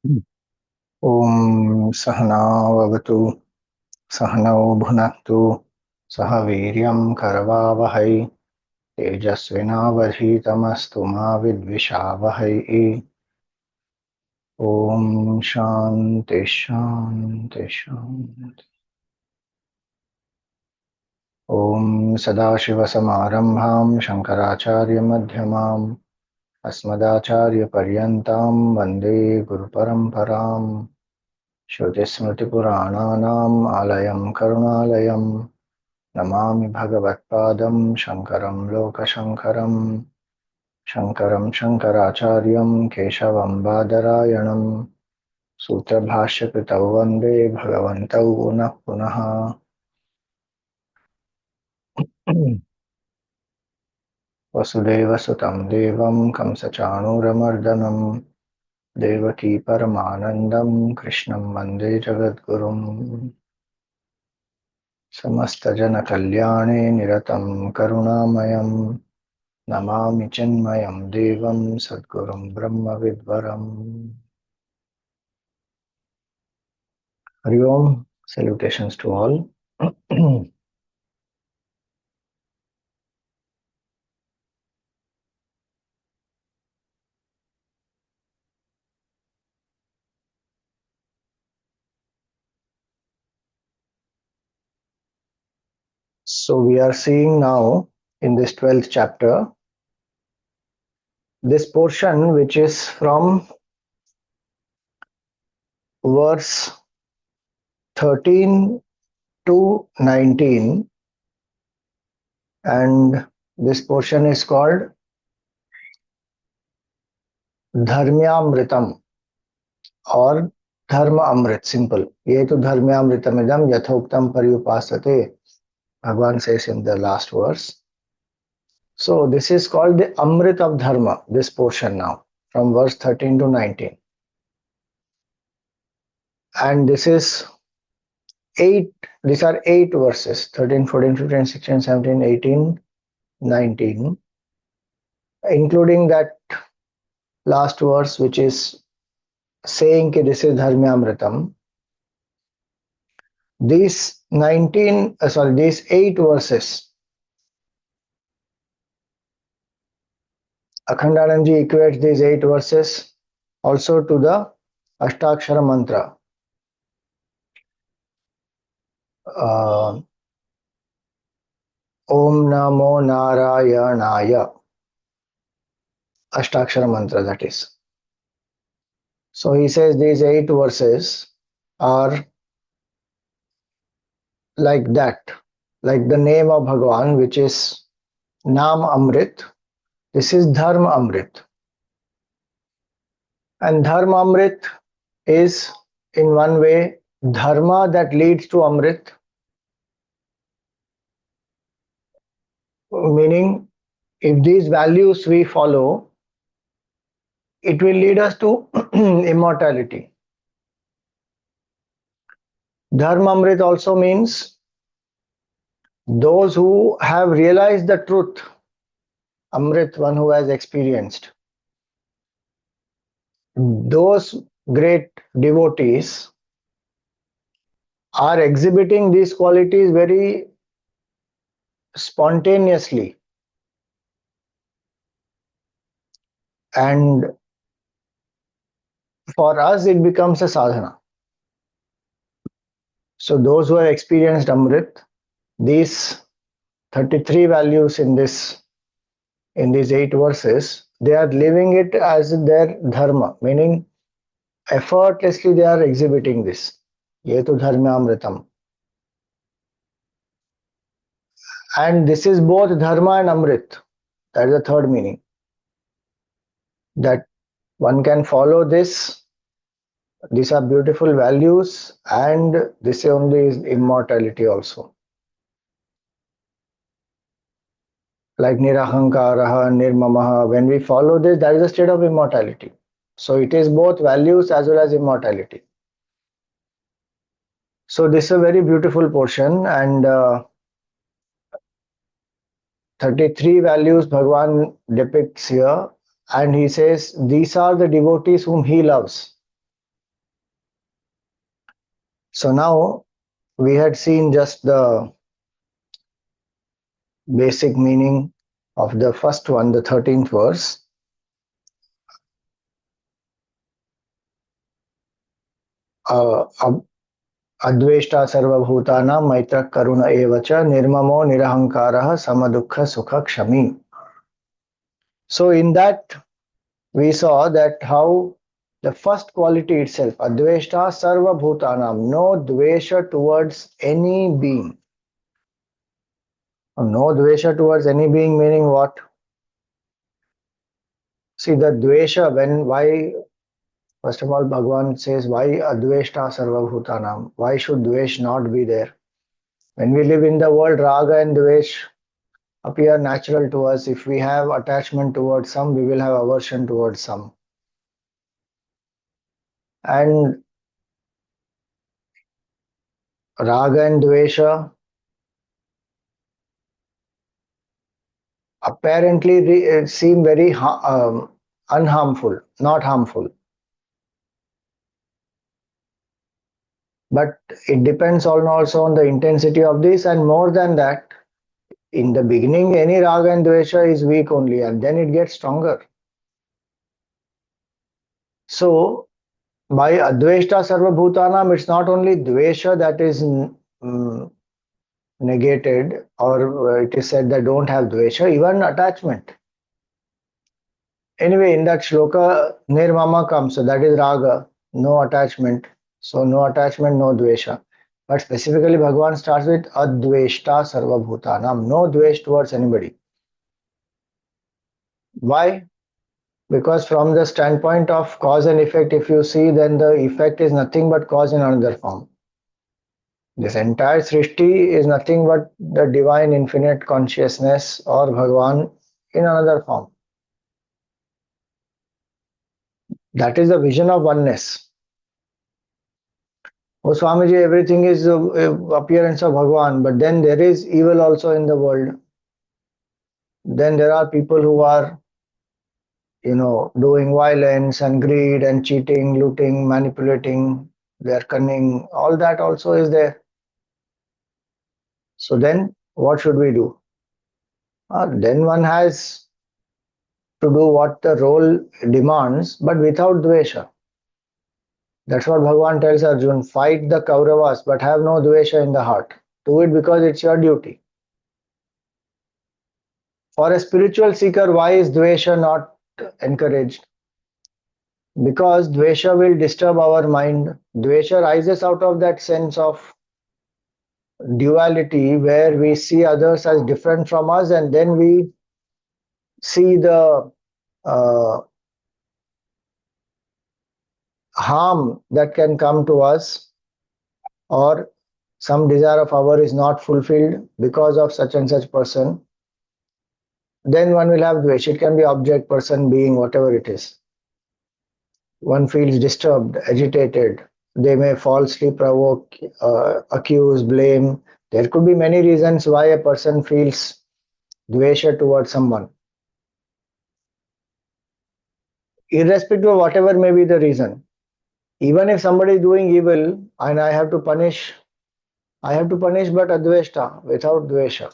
ॐ सहनाववतु सहनौ भुनक्तु सह वीर्यं करवावहै तेजस्विनावधीतमस्तु मा विद्विषावहै। ॐ शान्ति शान्ति शान्ति। ॐ सदाशिवसमारम्भां शङ्कराचार्यमध्यमाम् अस्मदाचार्यपर्यन्तां वन्दे गुरुपरम्पराम्। श्रुतिस्मृतिपुराणानाम् आलयं करुणालयं नमामि भगवत्पादं शङ्करं लोकशङ्करम्। शङ्करं शङ्कराचार्यं केशवं बादरायणं सूत्रभाष्यकृतौ वन्दे भगवन्तौ पुनः पुनः। वसुदेवसुतं देवं कंसचाणूरमर्दनं देवकी परमानन्दं कृष्णं वन्दे जगद्गुरुम्। समस्तजनकल्याणे निरतं करुणामयं नमामि चिन्मयं देवं सद्गुरुं ब्रह्मविद्वरम्। Hari Om, salutations to all. So we are seeing now in this 12th chapter this portion which is from verse 13 to 19, and this portion is called Dharmyamritam or Dharma Amrit, simple. Ye to Dharmyamritamidam yathoktam paryupasate, Bhagavan says in the last verse. So this is called the Amrit of Dharma, this portion now, from verse 13 to 19. And this is these are 8 verses, 13, 14, 15, 16, 17, 18, 19, including that last verse which is saying that this is Dharmyamritam. These 8 verses, Akhandanandji equates these 8 verses also to the Ashtakshara mantra. Om Namo Narayanaya, Ashtakshara mantra, that is. So he says these 8 verses are like that, like the name of Bhagavan, which is Nam Amrit. This is Dharma Amrit. And Dharma Amrit is in one way Dharma that leads to Amrit, meaning if these values we follow, it will lead us to immortality. Dharma Amrit also means those who have realized the truth. Amrit, one who has experienced. Those great devotees are exhibiting these qualities very spontaneously, and for us it becomes a sadhana. So those who have experienced Amrit, these 33 values in these 8 verses, they are living it as their dharma, meaning effortlessly they are exhibiting this. Yetu dharma amritam. And this is both dharma and amrit. That is the third meaning. That one can follow this. These are beautiful values, and this only is immortality also. Like nirahankaraha, nirmamaha, when we follow this, that is a state of immortality. So it is both values as well as immortality. So this is a very beautiful portion, and 33 values Bhagavan depicts here, and he says these are the devotees whom he loves. So now we had seen just the basic meaning of the first one, the 13th verse. Adveshta sarvabhutanam maitra karuna evacha nirmamo nirahankaraha samadukha sukha kshami. So in that we saw that how the first quality itself, adveshta sarvabhutanam, no dvesha towards any being. No dvesha towards any being meaning what? See the dvesha, why first of all Bhagavan says why adveshta sarvabhutanam, why should dvesh not be there? When we live in the world, raga and dvesh appear natural to us. If we have attachment towards some, we will have aversion towards some. And raga and dvesha apparently seem very unharmful, not harmful. But it depends also on the intensity of this, and more than that, in the beginning, any raga and dvesha is weak only, and then it gets stronger. So, by adveshta sarvabhutanam, it's not only dvesha that is negated, or it is said that don't have dvesha, even attachment. Anyway, in that shloka, nirmama comes, so that is raga, no attachment. So no attachment, no dvesha. But specifically, Bhagavan starts with adveshta sarvabhutanam, no dvesh towards anybody. Why? Because from the standpoint of cause and effect, if you see, then the effect is nothing but cause in another form. This entire Srishti is nothing but the divine infinite consciousness or Bhagavan in another form. That is the vision of oneness. Oh Swamiji, everything is appearance of Bhagavan, but then there is evil also in the world. Then there are people who are, doing violence and greed and cheating, looting, manipulating, their cunning, all that also is there. So then what should we do? Then one has to do what the role demands, but without dvesha. That's what Bhagavan tells Arjun, fight the Kauravas, but have no dvesha in the heart. Do it because it's your duty. For a spiritual seeker, why is dvesha not encouraged? Because dvesha will disturb our mind. Dvesha rises out of that sense of duality where we see others as different from us, and then we see the harm that can come to us, or some desire of ours is not fulfilled because of such and such person. Then one will have dvesh. It can be object, person, being, whatever it is. One feels disturbed, agitated. They may falsely provoke, accuse, blame. There could be many reasons why a person feels dvesha towards someone. Irrespective of whatever may be the reason. Even if somebody is doing evil and I have to punish but adveshta, without dvesha.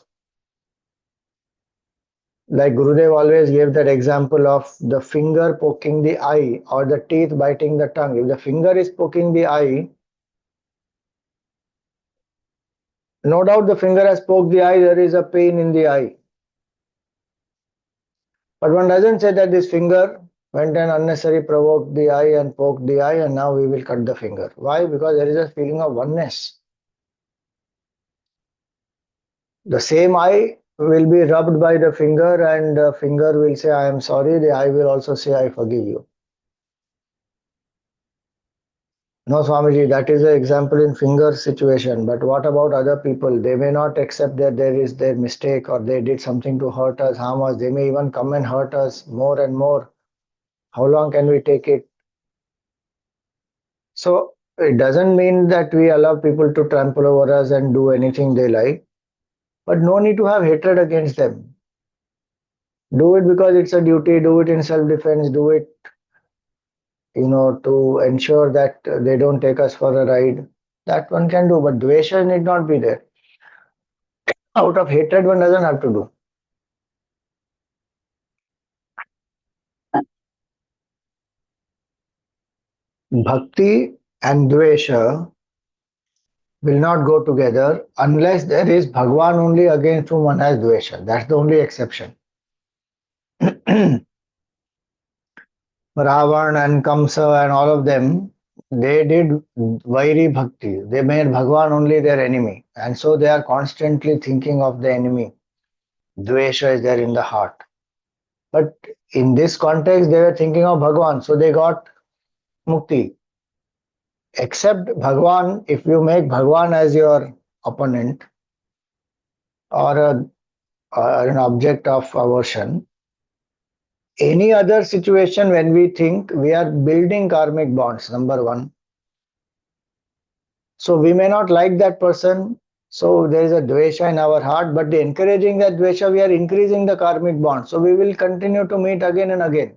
Like Gurudev always gave that example of the finger poking the eye or the teeth biting the tongue. If the finger is poking the eye, no doubt the finger has poked the eye, there is a pain in the eye. But one doesn't say that this finger went and unnecessarily provoked the eye and poked the eye and now we will cut the finger. Why? Because there is a feeling of oneness. The same eye will be rubbed by the finger and the finger will say, I am sorry. The eye will also say, I forgive you. No, Swamiji, that is an example in finger situation. But what about other people? They may not accept that there is their mistake or they did something to hurt us, harm us. They may even come and hurt us more and more. How long can we take it? So it doesn't mean that we allow people to trample over us and do anything they like. But no need to have hatred against them. Do it because it's a duty. Do it in self-defense. Do it, to ensure that they don't take us for a ride. That one can do, but dvesha need not be there. Out of hatred, one doesn't have to do. Bhakti and dvesha will not go together unless there is Bhagwan only against whom one has dvesha. That's the only exception. Ravan and Kamsa and all of them, they did Vairi Bhakti. They made Bhagwan only their enemy. And so they are constantly thinking of the enemy. Dvesha is there in the heart. But in this context, they were thinking of Bhagwan. So they got Mukti. Except Bhagwan, if you make Bhagwan as your opponent or, or an object of aversion, any other situation when we think we are building karmic bonds, number one. So we may not like that person. So there is a dvesha in our heart, but encouraging that dvesha, we are increasing the karmic bond. So we will continue to meet again and again.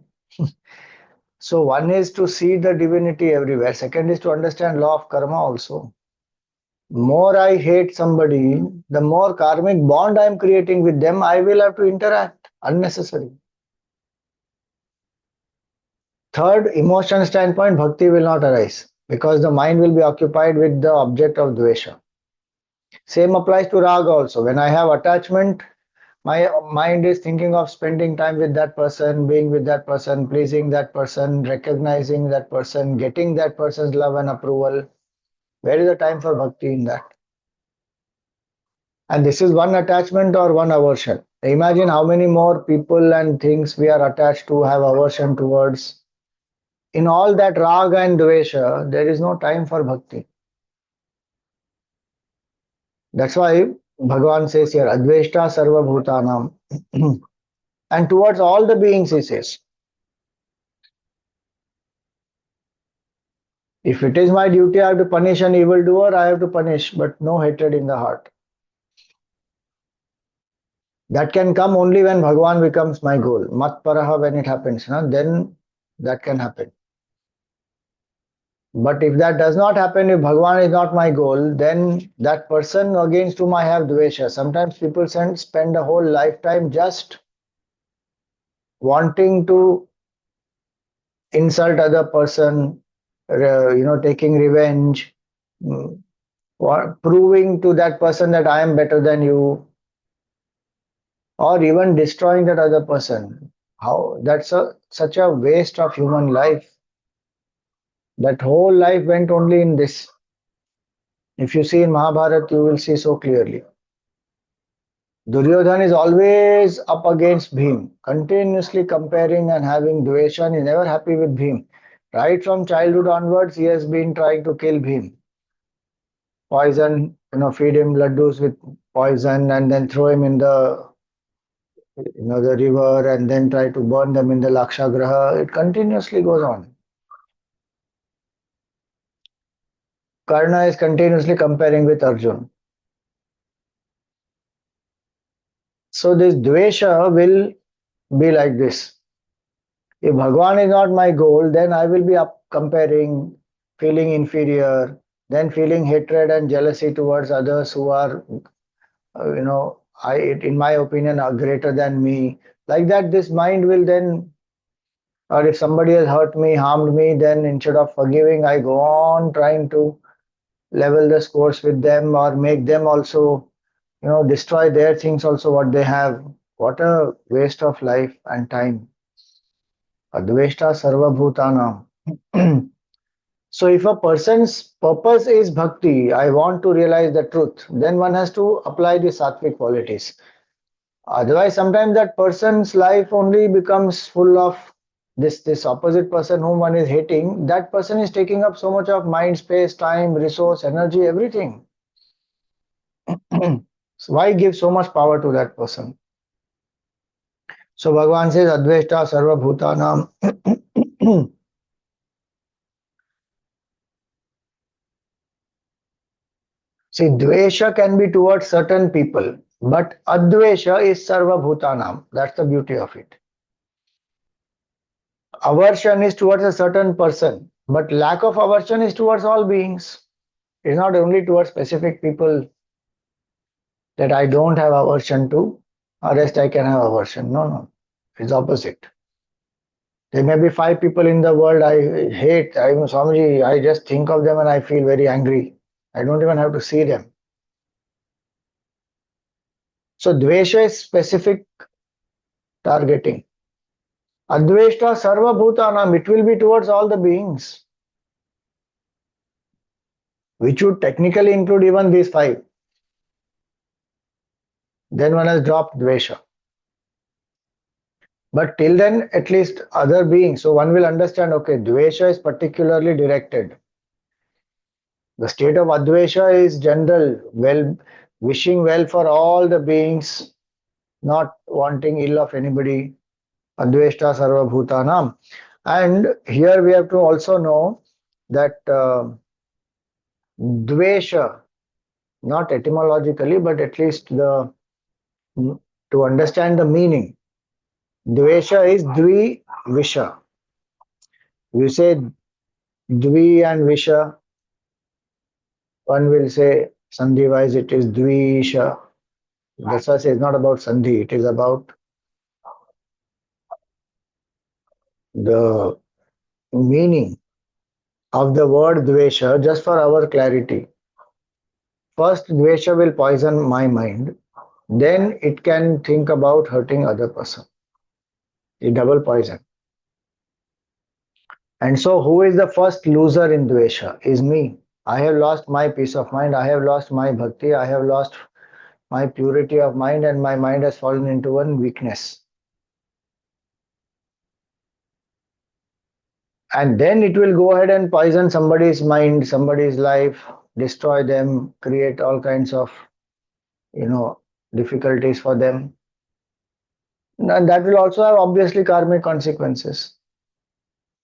So one is to see the divinity everywhere. Second is to understand law of karma also. More I hate somebody, the more karmic bond I am creating with them, I will have to interact unnecessary. Third, emotion standpoint, bhakti will not arise because the mind will be occupied with the object of dvesha. Same applies to raga also. When I have attachment, my mind is thinking of spending time with that person, being with that person, pleasing that person, recognizing that person, getting that person's love and approval. Where is the time for bhakti in that? And this is one attachment or one aversion. Imagine how many more people and things we are attached to, have aversion towards. In all that raga and dvesha, there is no time for bhakti. That's why Bhagavan says here, Adveshta Sarva Bhutanam. And towards all the beings, he says, if it is my duty, I have to punish an evildoer, I have to punish, but no hatred in the heart. That can come only when Bhagavan becomes my goal. Mat paraha, when it happens, then that can happen. But if that does not happen, if Bhagavan is not my goal, then that person against whom I have dvesha. Sometimes people spend a whole lifetime just wanting to insult other person, taking revenge, or proving to that person that I am better than you, or even destroying that other person. How that's such a waste of human life. That whole life went only in this. If you see in Mahabharata, you will see so clearly. Duryodhan is always up against Bhim, continuously comparing and having dvesha. He's never happy with Bhim. Right from childhood onwards, he has been trying to kill Bhim. Poison, feed him laddus with poison and then throw him in the river and then try to burn them in the Lakshagraha. It continuously goes on. Karna is continuously comparing with Arjun. So this dvesha will be like this. If Bhagwan is not my goal, then I will be up comparing, feeling inferior, then feeling hatred and jealousy towards others who are, in my opinion, are greater than me. Like that, this mind will then, or if somebody has hurt me, harmed me, then instead of forgiving, I go on trying to level the scores with them or make them also, destroy their things also what they have. What a waste of life and time. Adveshta sarva bhutanam. So if a person's purpose is bhakti, I want to realize the truth, then one has to apply the sattvic qualities. Otherwise, sometimes that person's life only becomes full of this opposite person whom one is hating. That person is taking up so much of mind, space, time, resource, energy, everything. So why give so much power to that person? So Bhagavan says, Adveshta Sarva Bhutanam. See, Dvesha can be towards certain people, but Advesha is Sarva Bhutanam. That's the beauty of it. Aversion is towards a certain person, but lack of aversion is towards all beings. It's not only towards specific people that I don't have aversion to, or rest I can have aversion. No, no. It's opposite. There may be five people in the world I hate. I'm Swamiji, I just think of them and I feel very angry. I don't even have to see them. So dvesha is specific targeting. Adveshta sarva bhutanam, it will be towards all the beings, which would technically include even these five. Then one has dropped dvesha. But till then, at least other beings. So one will understand, okay, dvesha is particularly directed. The state of advesha is general, well, wishing well for all the beings, not wanting ill of anybody. Adveshta sarva bhutanam. And here we have to also know that dvesha, not etymologically, but at least the to understand the meaning. Dvesha is dvi visha. You say dvi and visha, one will say sandhi wise it is dvisha. That's why it's not about sandhi, it is about the meaning of the word dvesha, just for our clarity. First, dvesha will poison my mind, then it can think about hurting other person. A double poison. And so, who is the first loser in dvesha? Is me. I have lost my peace of mind. I have lost my bhakti. I have lost my purity of mind, and my mind has fallen into one weakness. And then it will go ahead and poison somebody's mind, somebody's life, destroy them, create all kinds of, you know, difficulties for them. And that will also have obviously karmic consequences.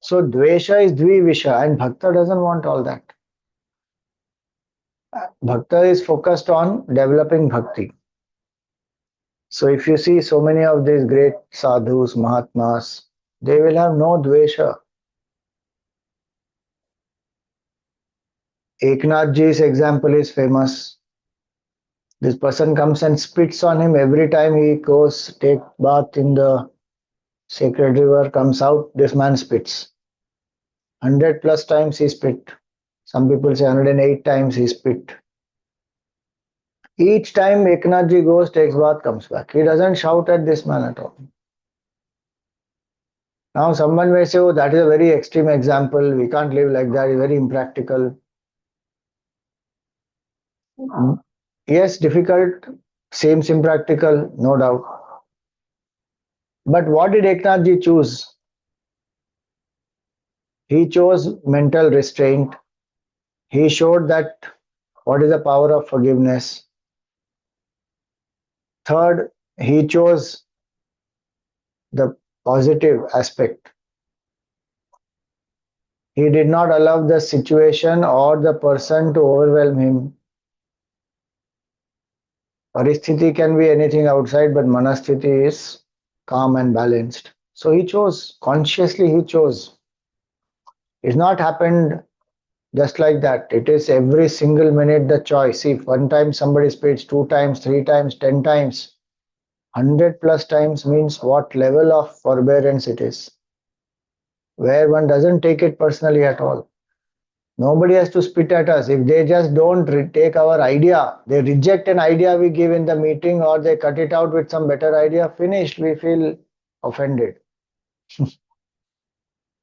So dvesha is dvivisha, and bhakta doesn't want all that. Bhakta is focused on developing bhakti. So if you see so many of these great sadhus, mahatmas, they will have no dvesha. Eknath Ji's example is famous. This person comes and spits on him every time he goes take bath in the sacred river, comes out, this man spits. 100 plus times he spit. Some people say 108 times he spit. Each time Eknath Ji goes, takes bath, comes back. He doesn't shout at this man at all. Now someone may say, oh, that is a very extreme example. We can't live like that. It's very impractical. Yes, difficult. Seems impractical, no doubt. But what did Eknath Ji choose? He chose mental restraint. He showed that what is the power of forgiveness. Third, he chose the positive aspect. He did not allow the situation or the person to overwhelm him. Paristhiti can be anything outside, but manasthiti is calm and balanced. So he chose, consciously he chose. It's not happened just like that. It is every single minute the choice. If one time somebody spits, 2 times, 3 times, 10 times, 100 plus times means what level of forbearance it is, where one doesn't take it personally at all. Nobody has to spit at us. If they just don't take our idea, they reject an idea we give in the meeting, or they cut it out with some better idea, finished, we feel offended.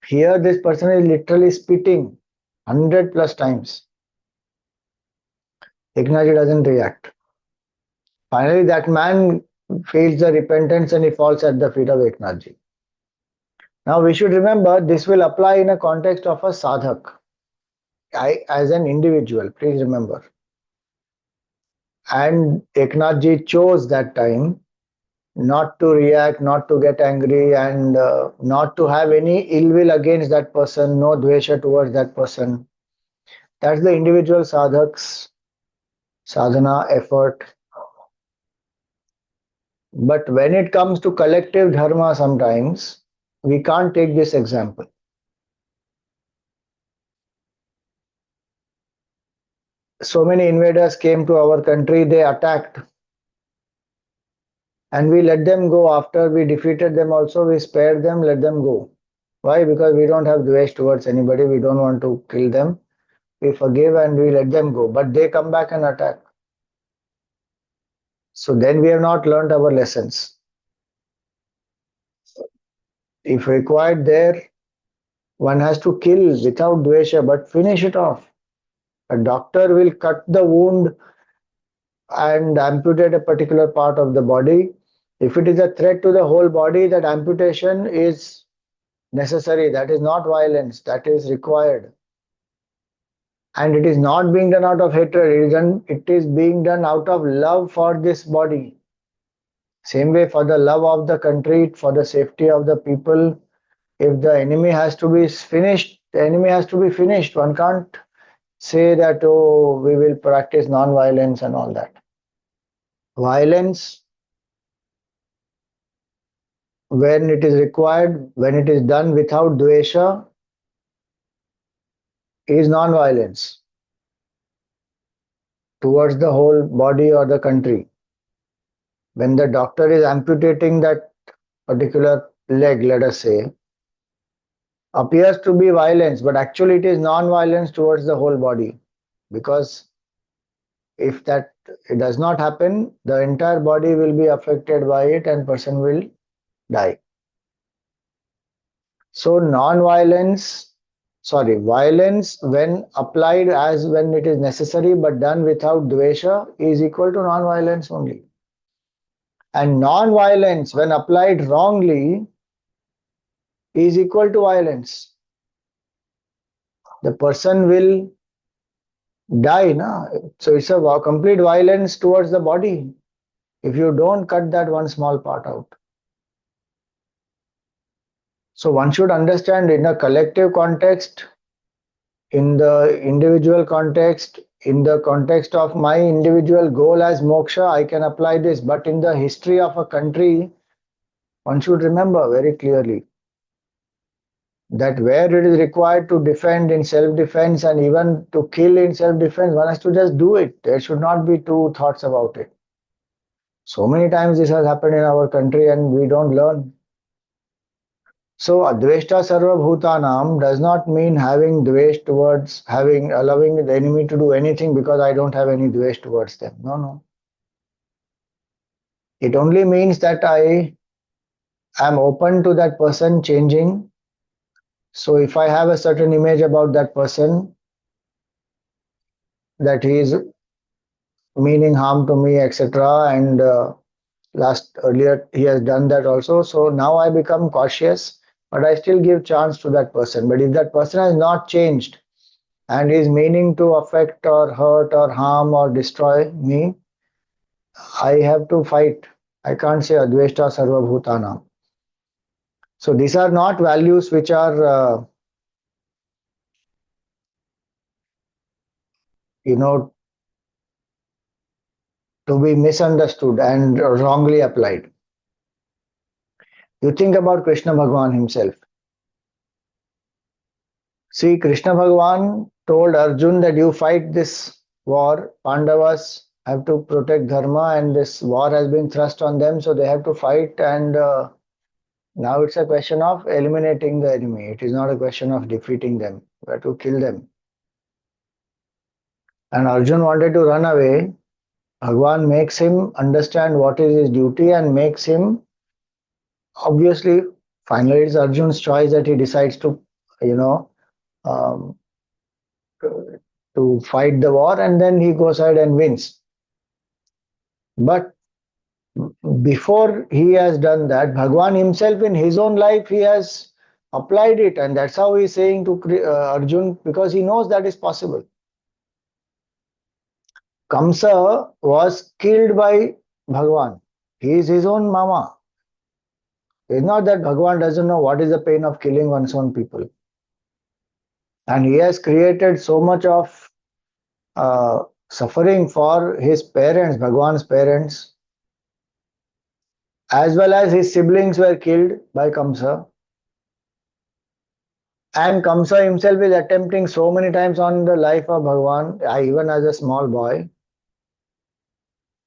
Here, this person is literally spitting 100 plus times. Eknath doesn't react. Finally, that man feels the repentance and he falls at the feet of Eknath. Now, we should remember this will apply in a context of a sadhak. I, as an individual, please remember. And Eknath chose that time not to react, not to get angry, and not to have any ill will against that person, no dvesha towards that person. That's the individual sadhak's sadhana effort. But when it comes to collective dharma, sometimes we can't take this example. so many invaders came to our country, they attacked, and we let them go. After we defeated them also, we spared them, let them go. Why? Because we don't have dvesh towards anybody, we don't want to kill them. We forgive and we let them go, but they come back and attack. So then we have not learned our lessons. If required there, one has to kill without dvesha, but finish it off. A doctor will cut the wound and amputate a particular part of the body. If it is a threat to the whole body, that amputation is necessary. That is not violence, that is required. And it is not being done out of hatred, it is being done out of love for this body. Same way, for the love of the country, for the safety of the people, if the enemy has to be finished, the enemy has to be finished. One can't say that, oh, we will practice non-violence and all that. Violence, when it is required, when it is done without dvesha, is non-violence towards the whole body or the country. When the doctor is amputating that particular leg, let us say, appears to be violence, but actually it is non-violence towards the whole body. Because if that it does not happen, the entire body will be affected by it and person will die. So violence when applied as when it is necessary but done without dvesha is equal to non-violence only. And non-violence when applied wrongly is equal to violence. The person will die, na? So it's a complete violence towards the body if you don't cut that one small part out. So one should understand in a collective context, in the individual context, in the context of my individual goal as moksha, I can apply this. But in the history of a country, one should remember very clearly that where it is required to defend in self-defense and even to kill in self-defense, one has to just do it. There should not be two thoughts about it. So many times this has happened in our country and we don't learn. So adveshta sarva bhutanam does not mean having dvesh towards allowing the enemy to do anything because I don't have any dvesh towards them. No, no. It only means that I am open to that person changing. So if I have a certain image about that person, that he is meaning harm to me, etc., and earlier he has done that also. So now I become cautious, but I still give chance to that person. But if that person has not changed and is meaning to affect or hurt or harm or destroy me, I have to fight. I can't say adveshta sarva bhutanam. So these are not values which are you know to be misunderstood and wrongly applied. You think about Krishna Bhagwan himself. See, Krishna Bhagwan told Arjun that you fight this war. Pandavas have to protect dharma, and this war has been thrust on them, so they have to fight. And now it's a question of eliminating the enemy. It is not a question of defeating them. We have to kill them. And Arjun wanted to run away. Bhagwan makes him understand what is his duty and makes him, obviously, finally it's Arjun's choice that he decides to, you know, um, to fight the war, and then he goes ahead and wins. But before he has done that, Bhagwan himself in his own life, he has applied it, and that's how he's saying to Arjun, because he knows that is possible. Kamsa was killed by Bhagwan. He is his own mama. It's not that Bhagwan doesn't know what is the pain of killing one's own people. And he has created so much of suffering for his parents, Bhagwan's parents, as well as his siblings were killed by Kamsa. And Kamsa himself is attempting so many times on the life of Bhagwan, even as a small boy.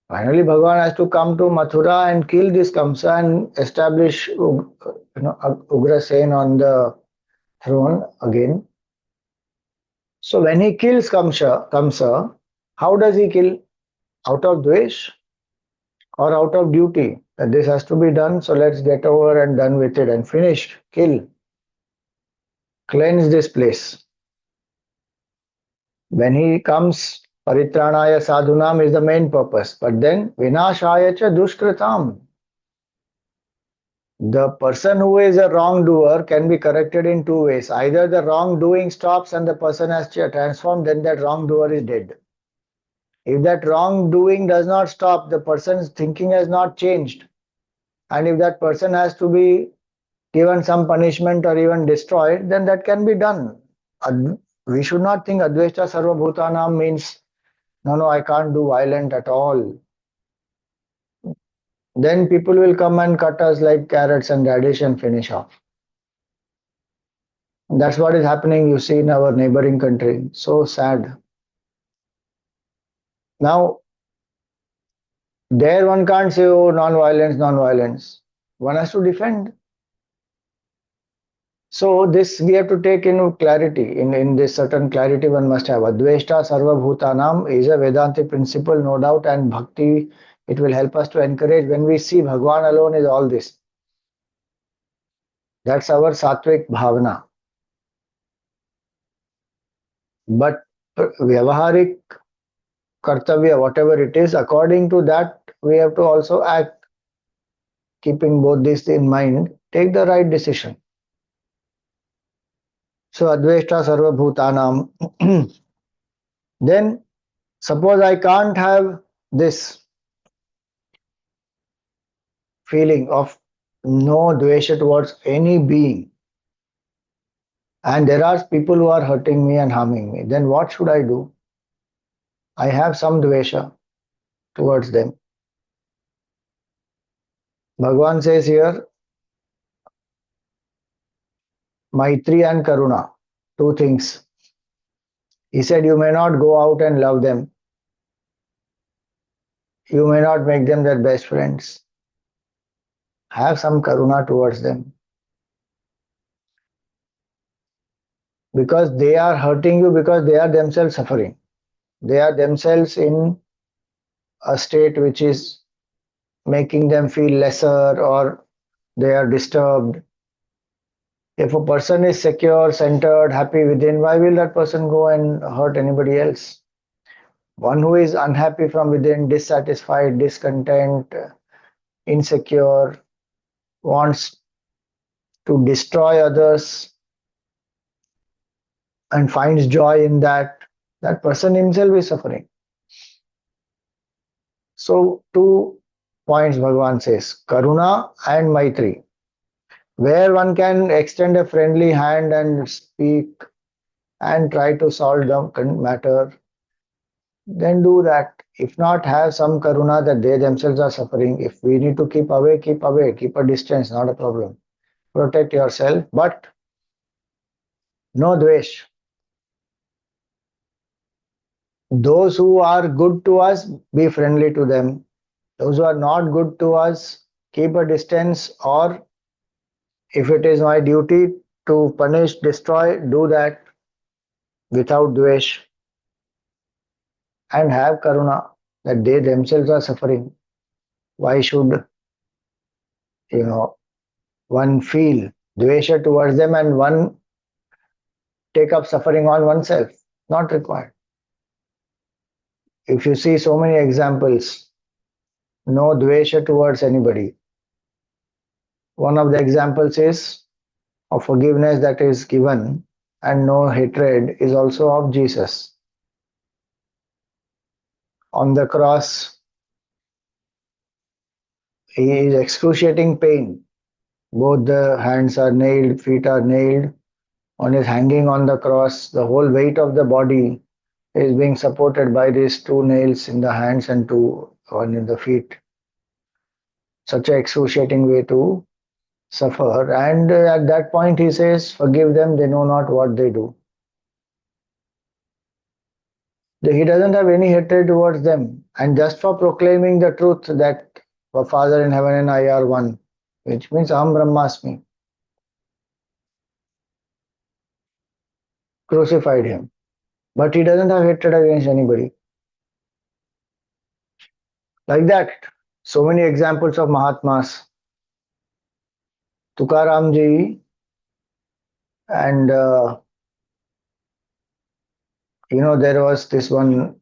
Finally, Bhagwan has to come to Mathura and kill this Kamsa and establish Ugrasen on the throne again. So when he kills Kamsa, how does he kill? Out of dvesh or out of duty? That this has to be done, so let's get over and done with it and finish, kill, cleanse this place. When he comes, Paritranaya Sadhunam is the main purpose. But then Vinashaya cha Dushkritam. The person who is a wrongdoer can be corrected in two ways. Either the wrongdoing stops and the person has transformed, then that wrongdoer is dead. If that wrongdoing does not stop, the person's thinking has not changed. And if that person has to be given some punishment or even destroyed, then that can be done. We should not think Advaita Sarva Bhutanam means no, I can't do violent at all. Then people will come and cut us like carrots and radish and finish off. That's what is happening, you see, in our neighboring country. So sad. Now, there one can't say, oh, non-violence, non-violence. One has to defend. So this we have to take in clarity. In this certain clarity one must have. Adveshta Sarva Bhutanam is a Vedantic principle, no doubt, and Bhakti, it will help us to encourage when we see Bhagwan alone is all this. That's our Sattvic Bhavana. But Vyavaharik Kartavya, whatever it is, according to that, we have to also act, keeping both these in mind, take the right decision. So, Adveshta Sarva Bhutanam. Then, suppose I can't have this feeling of no dvesha towards any being, and there are people who are hurting me and harming me, then what should I do? I have some dvesha towards them. Bhagavan says here, Maitri and Karuna, two things. He said, you may not go out and love them. You may not make them their best friends. Have some Karuna towards them. Because they are hurting you, because they are themselves suffering. They are themselves in a state which is making them feel lesser or they are disturbed. If a person is secure, centered, happy within, why will that person go and hurt anybody else? One who is unhappy from within, dissatisfied, discontent, insecure, wants to destroy others and finds joy in that, that person himself is suffering. So, 2 points Bhagavan says, Karuna and Maitri. Where one can extend a friendly hand and speak and try to solve the matter, then do that. If not, have some Karuna that they themselves are suffering. If we need to keep away, keep a distance, not a problem. Protect yourself, but no dvesh. Those who are good to us, be friendly to them. Those who are not good to us, keep a distance, or if it is my duty to punish, destroy, do that without dvesh. And have karuna that they themselves are suffering. Why should one feel dvesha towards them and one take up suffering on oneself? Not required. If you see so many examples, no dvesha towards anybody. One of the examples is of forgiveness that is given, and no hatred is also of Jesus. On the cross, he is excruciating pain. Both the hands are nailed, feet are nailed. One is hanging on the cross. The whole weight of the body is being supported by these 2 nails in the hands and one in the feet. Such an excruciating way to suffer. And at that point, he says, "Forgive them, they know not what they do." He doesn't have any hatred towards them. And just for proclaiming the truth that our Father in heaven and I are one, which means Aham Brahmasmi, crucified him. But he doesn't have hatred against anybody. Like that, so many examples of Mahatmas. Tukaram ji and there was this one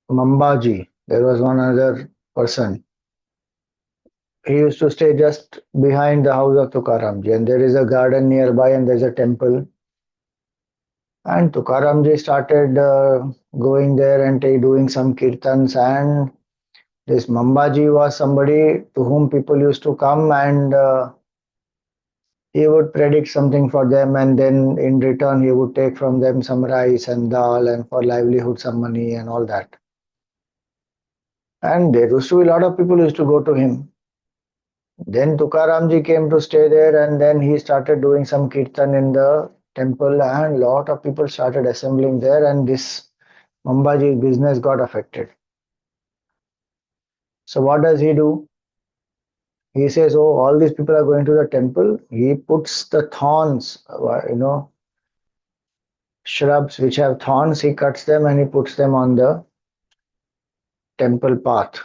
Mambaji. There was one other person. He used to stay just behind the house of Tukaramji, and there is a garden nearby, and there's a temple. And Tukaramji started going there and doing some kirtans. And this Mambaji was somebody to whom people used to come, and he would predict something for them, and then in return he would take from them some rice and dal, and for livelihood some money and all that. And there used to be a lot of people used to go to him. Then Tukaramji came to stay there, and then he started doing some kirtan in the temple, and lot of people started assembling there, and this Mambaji's business got affected. So what does he do? He says, "Oh, all these people are going to the temple." He puts the thorns, shrubs which have thorns. He cuts them and he puts them on the temple path.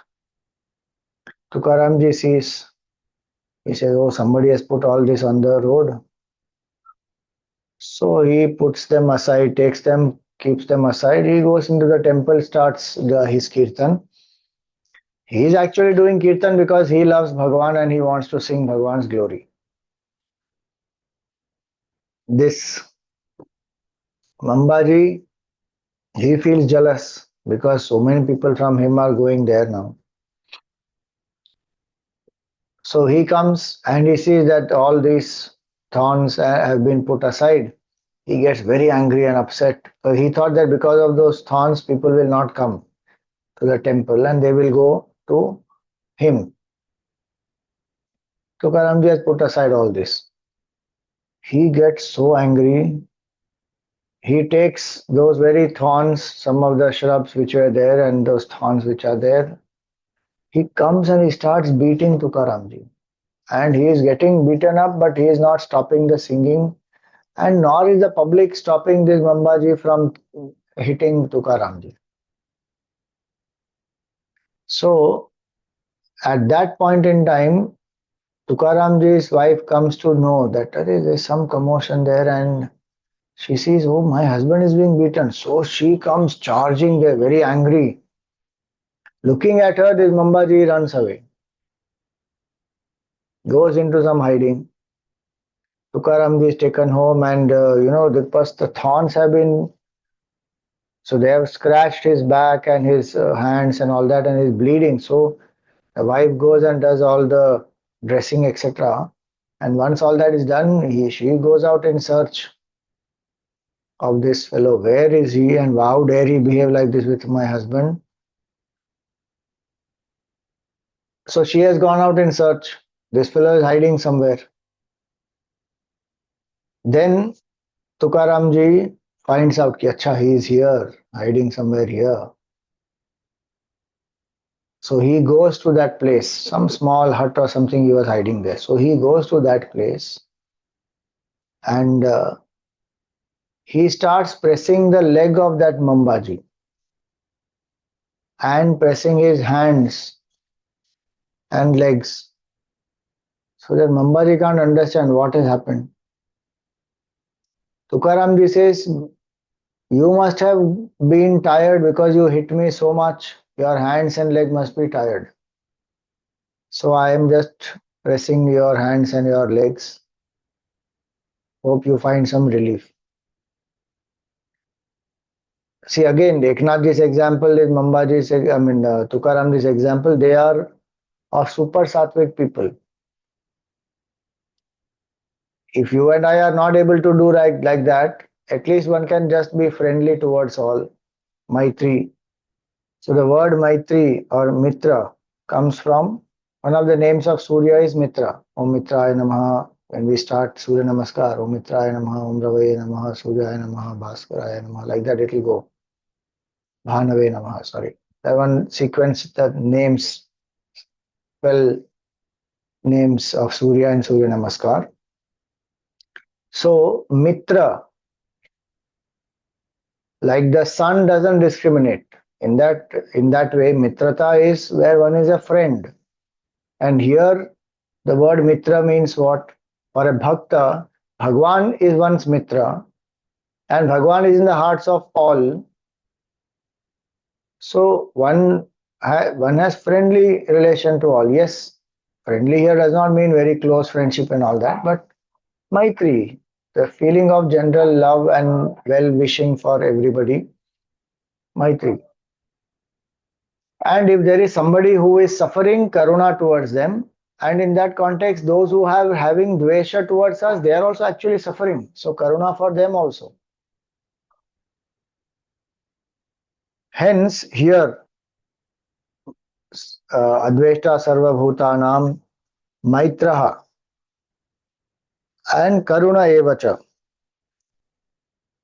Tukaramji sees. He says, "Oh, somebody has put all this on the road." So he puts them aside, takes them, keeps them aside. He goes into the temple, starts his kirtan. He is actually doing kirtan because he loves Bhagwan and he wants to sing Bhagwan's glory. This Mambaji, he feels jealous because so many people from him are going there now. So he comes and he sees that all these thorns have been put aside. He gets very angry and upset. So he thought that because of those thorns, people will not come to the temple and they will go to him. Tukaramji has put aside all this. He gets so angry. He takes those very thorns, some of the shrubs which were there and those thorns which are there. He comes and he starts beating Tukaramji. And he is getting beaten up, but he is not stopping the singing. And nor is the public stopping this Mambaji from hitting Tukaramji. So at that point in time, Tukaramji's wife comes to know that there is some commotion there, and she sees, "Oh, my husband is being beaten." So she comes charging there, very angry. Looking at her, this Mambaji runs away, goes into some hiding. Tukaramji is taken home, and the thorns have been, so they have scratched his back and his hands and all that, and he's bleeding. So the wife goes and does all the dressing, etc. And once all that is done, she goes out in search of this fellow. Where is he and how dare he behave like this with my husband? So she has gone out in search. This fellow is hiding somewhere. Then Tukaramji finds out that he is here, hiding somewhere here. So he goes to that place, some small hut or something he was hiding there. So he goes to that place and he starts pressing the leg of that Mambaji and pressing his hands and legs. So that Mambaji can't understand what has happened. Tukaramji says, "You must have been tired because you hit me so much. Your hands and leg must be tired. So I am just pressing your hands and your legs. Hope you find some relief." See again, Eknathji's example is Tukaramji's example. They are of super sattvic people. If you and I are not able to do right like that, at least one can just be friendly towards all. Maitri. So the word Maitri or Mitra comes from One of the names of Surya is Mitra. Om Mitraya Namaha. When we start Surya Namaskar, Om Mitraya Namaha, Om Ravaya Namaha, Suryaya Namaha, Bhaskaraya Namaha. Like that it will go. Bhanave Namaha, sorry. That one sequence, the names, 12 names of Surya and Surya Namaskar. So, Mitra, like the sun doesn't discriminate. In that way, Mitrata is where one is a friend. And here the word Mitra means what? For a Bhakta, Bhagwan is one's Mitra, and Bhagwan is in the hearts of all. So one has friendly relation to all. Yes, friendly here does not mean very close friendship and all that, but Maitri, the feeling of general love and well wishing for everybody, Maitri. And if there is somebody who is suffering, Karuna towards them, and in that context, those who have having dvesha towards us, they are also actually suffering. So Karuna for them also. Hence, here Adveshta Sarva Bhutanam Maitraha and Karuna Evacha.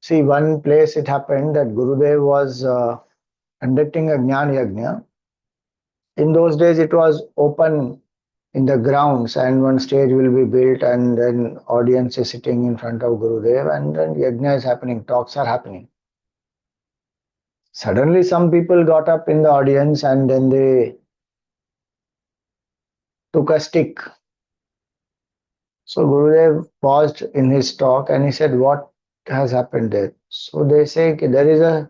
See, one place it happened that Gurudev was conducting a Jnana Yajna. In those days, it was open in the grounds, and one stage will be built, and then audience is sitting in front of Gurudev, and then Yajna is happening, talks are happening. Suddenly, some people got up in the audience and then they took a stick. So Gurudev paused in his talk and he said, "What has happened there?" So they say, "There is a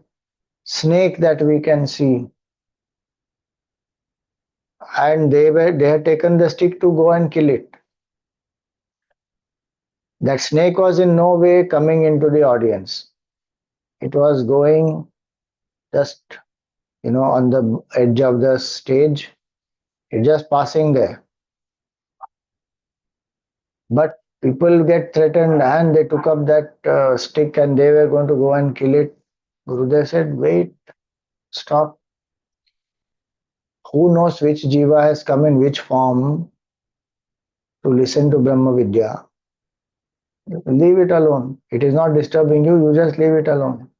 snake that we can see." And they had taken the stick to go and kill it. That snake was in no way coming into the audience. It was going just, on the edge of the stage. It just passing there. But people get threatened and they took up that stick and they were going to go and kill it. Gurudev said, "Wait, stop. Who knows which jiva has come in which form to listen to Brahma Vidya? Leave it alone. It is not disturbing you, you just leave it alone."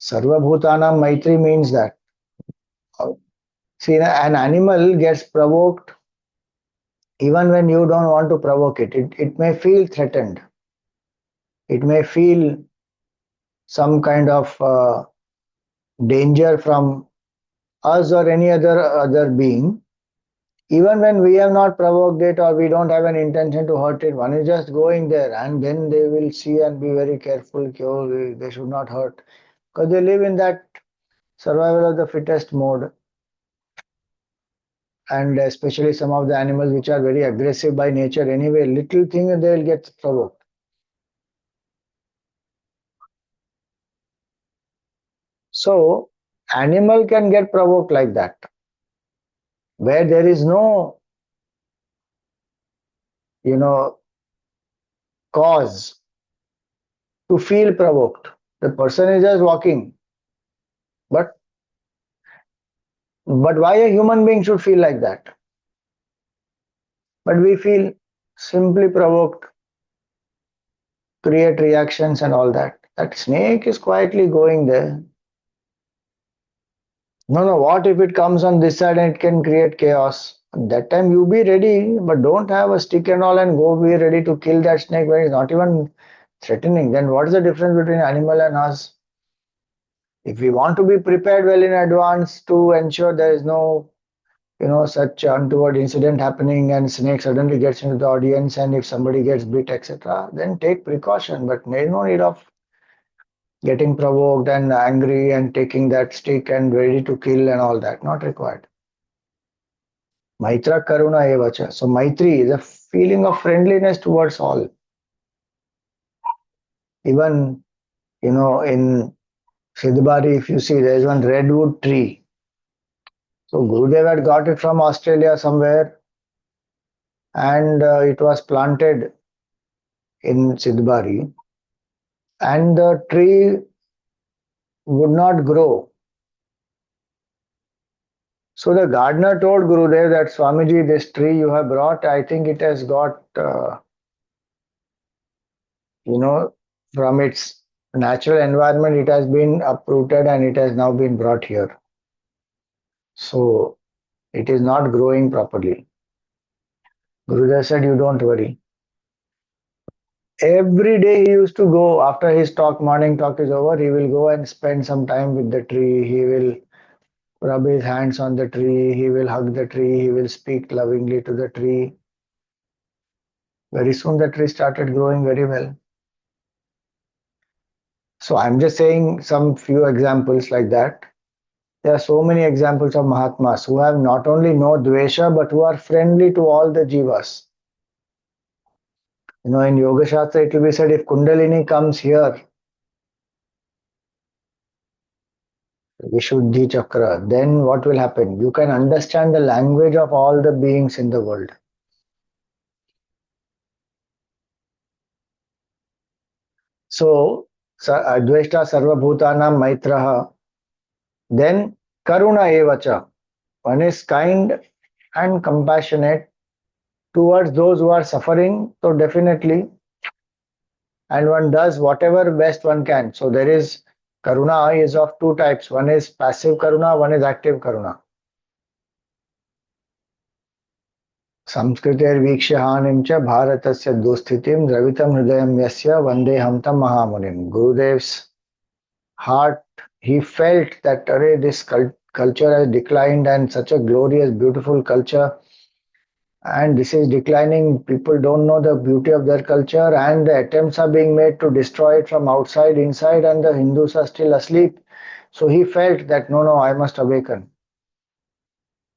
Sarva Bhutanam Maitri means that. See, an animal gets provoked even when you don't want to provoke it. It may feel threatened. It may feel some kind of danger from us or any other being. Even when we have not provoked it or we don't have an intention to hurt it, one is just going there and then they will see and be very careful. They should not hurt, because they live in that survival of the fittest mode. And especially some of the animals which are very aggressive by nature anyway, little thing they will get provoked. So animal can get provoked like that, where there is no, you know, cause to feel provoked. The person is just walking. But why a human being should feel like that? But we feel simply provoked, create reactions and all that. That snake is quietly going there. No, what if it comes on this side and it can create chaos? At that time you be ready, but don't have a stick and all and go be ready to kill that snake when it's not even threatening. Then what is the difference between animal and us? If we want to be prepared well in advance to ensure there is no, such untoward incident happening and snake suddenly gets into the audience and if somebody gets bit, etc., then take precaution. But there is no need of getting provoked and angry and taking that stick and ready to kill and all that. Not required. Maitra Karuna Evacha. So Maitri is a feeling of friendliness towards all. Even, in Siddhbari, if you see, there is one redwood tree. So Gurudev had got it from Australia somewhere and it was planted in Siddhbari and the tree would not grow. So the gardener told Gurudev that Swamiji, this tree you have brought, I think it has got, you know, from its natural environment, it has been uprooted and it has now been brought here. So it is not growing properly. Gurudev said, you don't worry. Every day he used to go after his talk, morning talk is over, he will go and spend some time with the tree. He will rub his hands on the tree, he will hug the tree, he will speak lovingly to the tree. Very soon the tree started growing very well. So I'm just saying some few examples like that. There are so many examples of Mahatmas who have not only no dvesha but who are friendly to all the jivas. In Yoga Shastra it will be said if Kundalini comes here, Vishuddhi Chakra, then what will happen? You can understand the language of all the beings in the world. So, Adveshta Sarvabhutanam Maitraha, then Karuna Evacha. One is kind and compassionate towards those who are suffering, so definitely, and one does whatever best one can. So there is Karuna is of two types. One is passive Karuna, one is active Karuna. संस्कृतेर्वीक्ष्य हानिं च भारतस्य दुस्थितिं द्रवितं हृदयं यस्य वन्देहं तं महामुनिं. Gurudev's heart, he felt that this culture has declined and such a glorious, beautiful culture, and this is declining. People don't know the beauty of their culture, and the attempts are being made to destroy it from outside, inside, and the Hindus are still asleep. So he felt that no, I must awaken.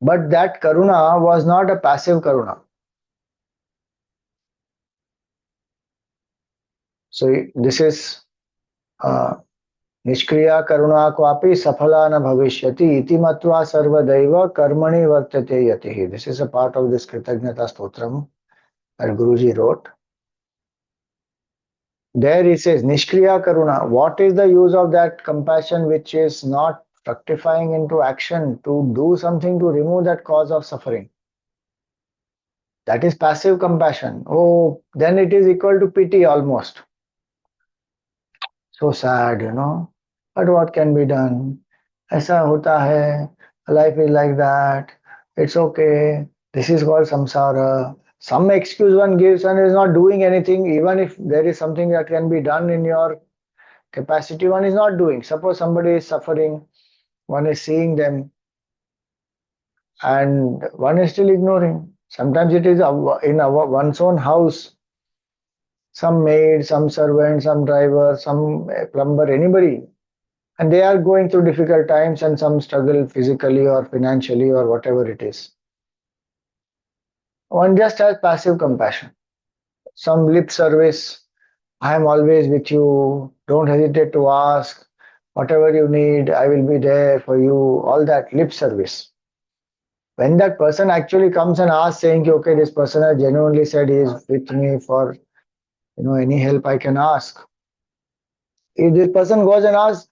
But that Karuna was not a passive Karuna. So this is निष्क्रिया करुणा क्वापि सफला न भविष्यति इति मत्वा सर्वदैव कर्मणि वर्तते यतिः. This is a part of this Kritagnyata Stotram that Guruji wrote. There he says, Nishkriya Karuna. What is the use of that compassion which is not fructifying into action to do something to remove that cause of suffering? That is passive compassion. Oh, then it is equal to pity almost. So sad, But what can be done? ऐसा होता है. Life is like that. It's okay. This is called samsara. Some excuse one gives and is not doing anything, even if there is something that can be done in your capacity, one is not doing. Suppose somebody is suffering, one is seeing them, and one is still ignoring. Sometimes it is in one's own house. Some maid, some servant, some driver, some plumber, anybody, and they are going through difficult times and some struggle physically or financially or whatever it is. One just has passive compassion, some lip service. I am always with you. Don't hesitate to ask. Whatever you need, I will be there for you. All that lip service. When that person actually comes and asks, saying, okay, this person has genuinely said he is with me for any help I can ask. If this person goes and asks,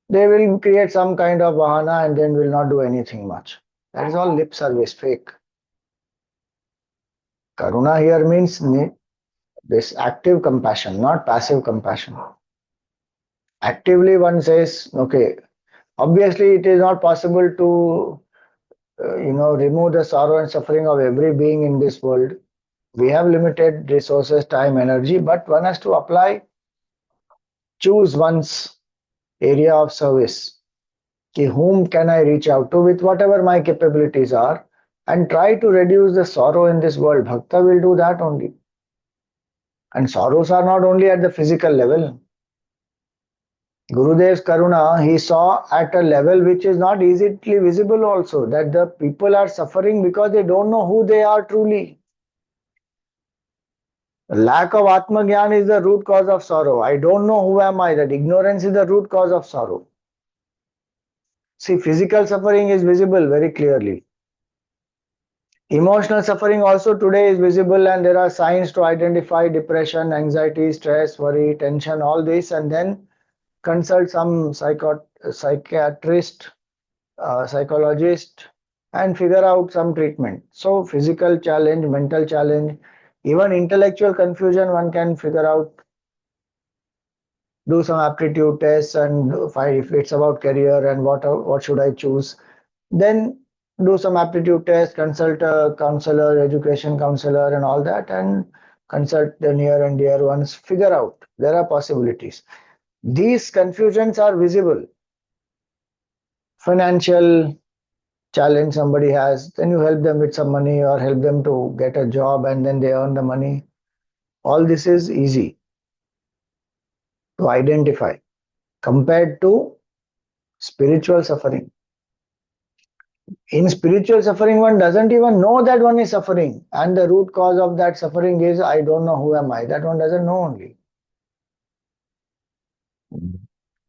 they will create some kind of bahana and then will not do anything much. That is all lip service, fake. Karuna here means this active compassion, not passive compassion. Actively one says, okay, obviously it is not possible to remove the sorrow and suffering of every being in this world. We have limited resources, time, energy, but one has to choose one's area of service. Whom can I reach out to with whatever my capabilities are and try to reduce the sorrow in this world. Bhakta will do that only. And sorrows are not only at the physical level. Gurudev's Karuna, he saw at a level which is not easily visible also, that the people are suffering because they don't know who they are truly. Lack of Atma Gyan is the root cause of sorrow. I don't know who am I. That ignorance is the root cause of sorrow. See, physical suffering is visible very clearly. Emotional suffering also today is visible, and there are signs to identify depression, anxiety, stress, worry, tension, all this, and then consult some psychiatrist, psychologist, and figure out some treatment. So physical challenge, mental challenge, even intellectual confusion, one can figure out, do some aptitude tests and find if it's about career and what should I choose. Then do some aptitude test, consult a counselor, education counselor and all that, and consult the near and dear ones, figure out there are possibilities. These confusions are visible. Financial challenge somebody has, then you help them with some money or help them to get a job and then they earn the money. All this is easy to identify compared to spiritual suffering. In spiritual suffering, one doesn't even know that one is suffering, and the root cause of that suffering is I don't know who am I. That one doesn't know only.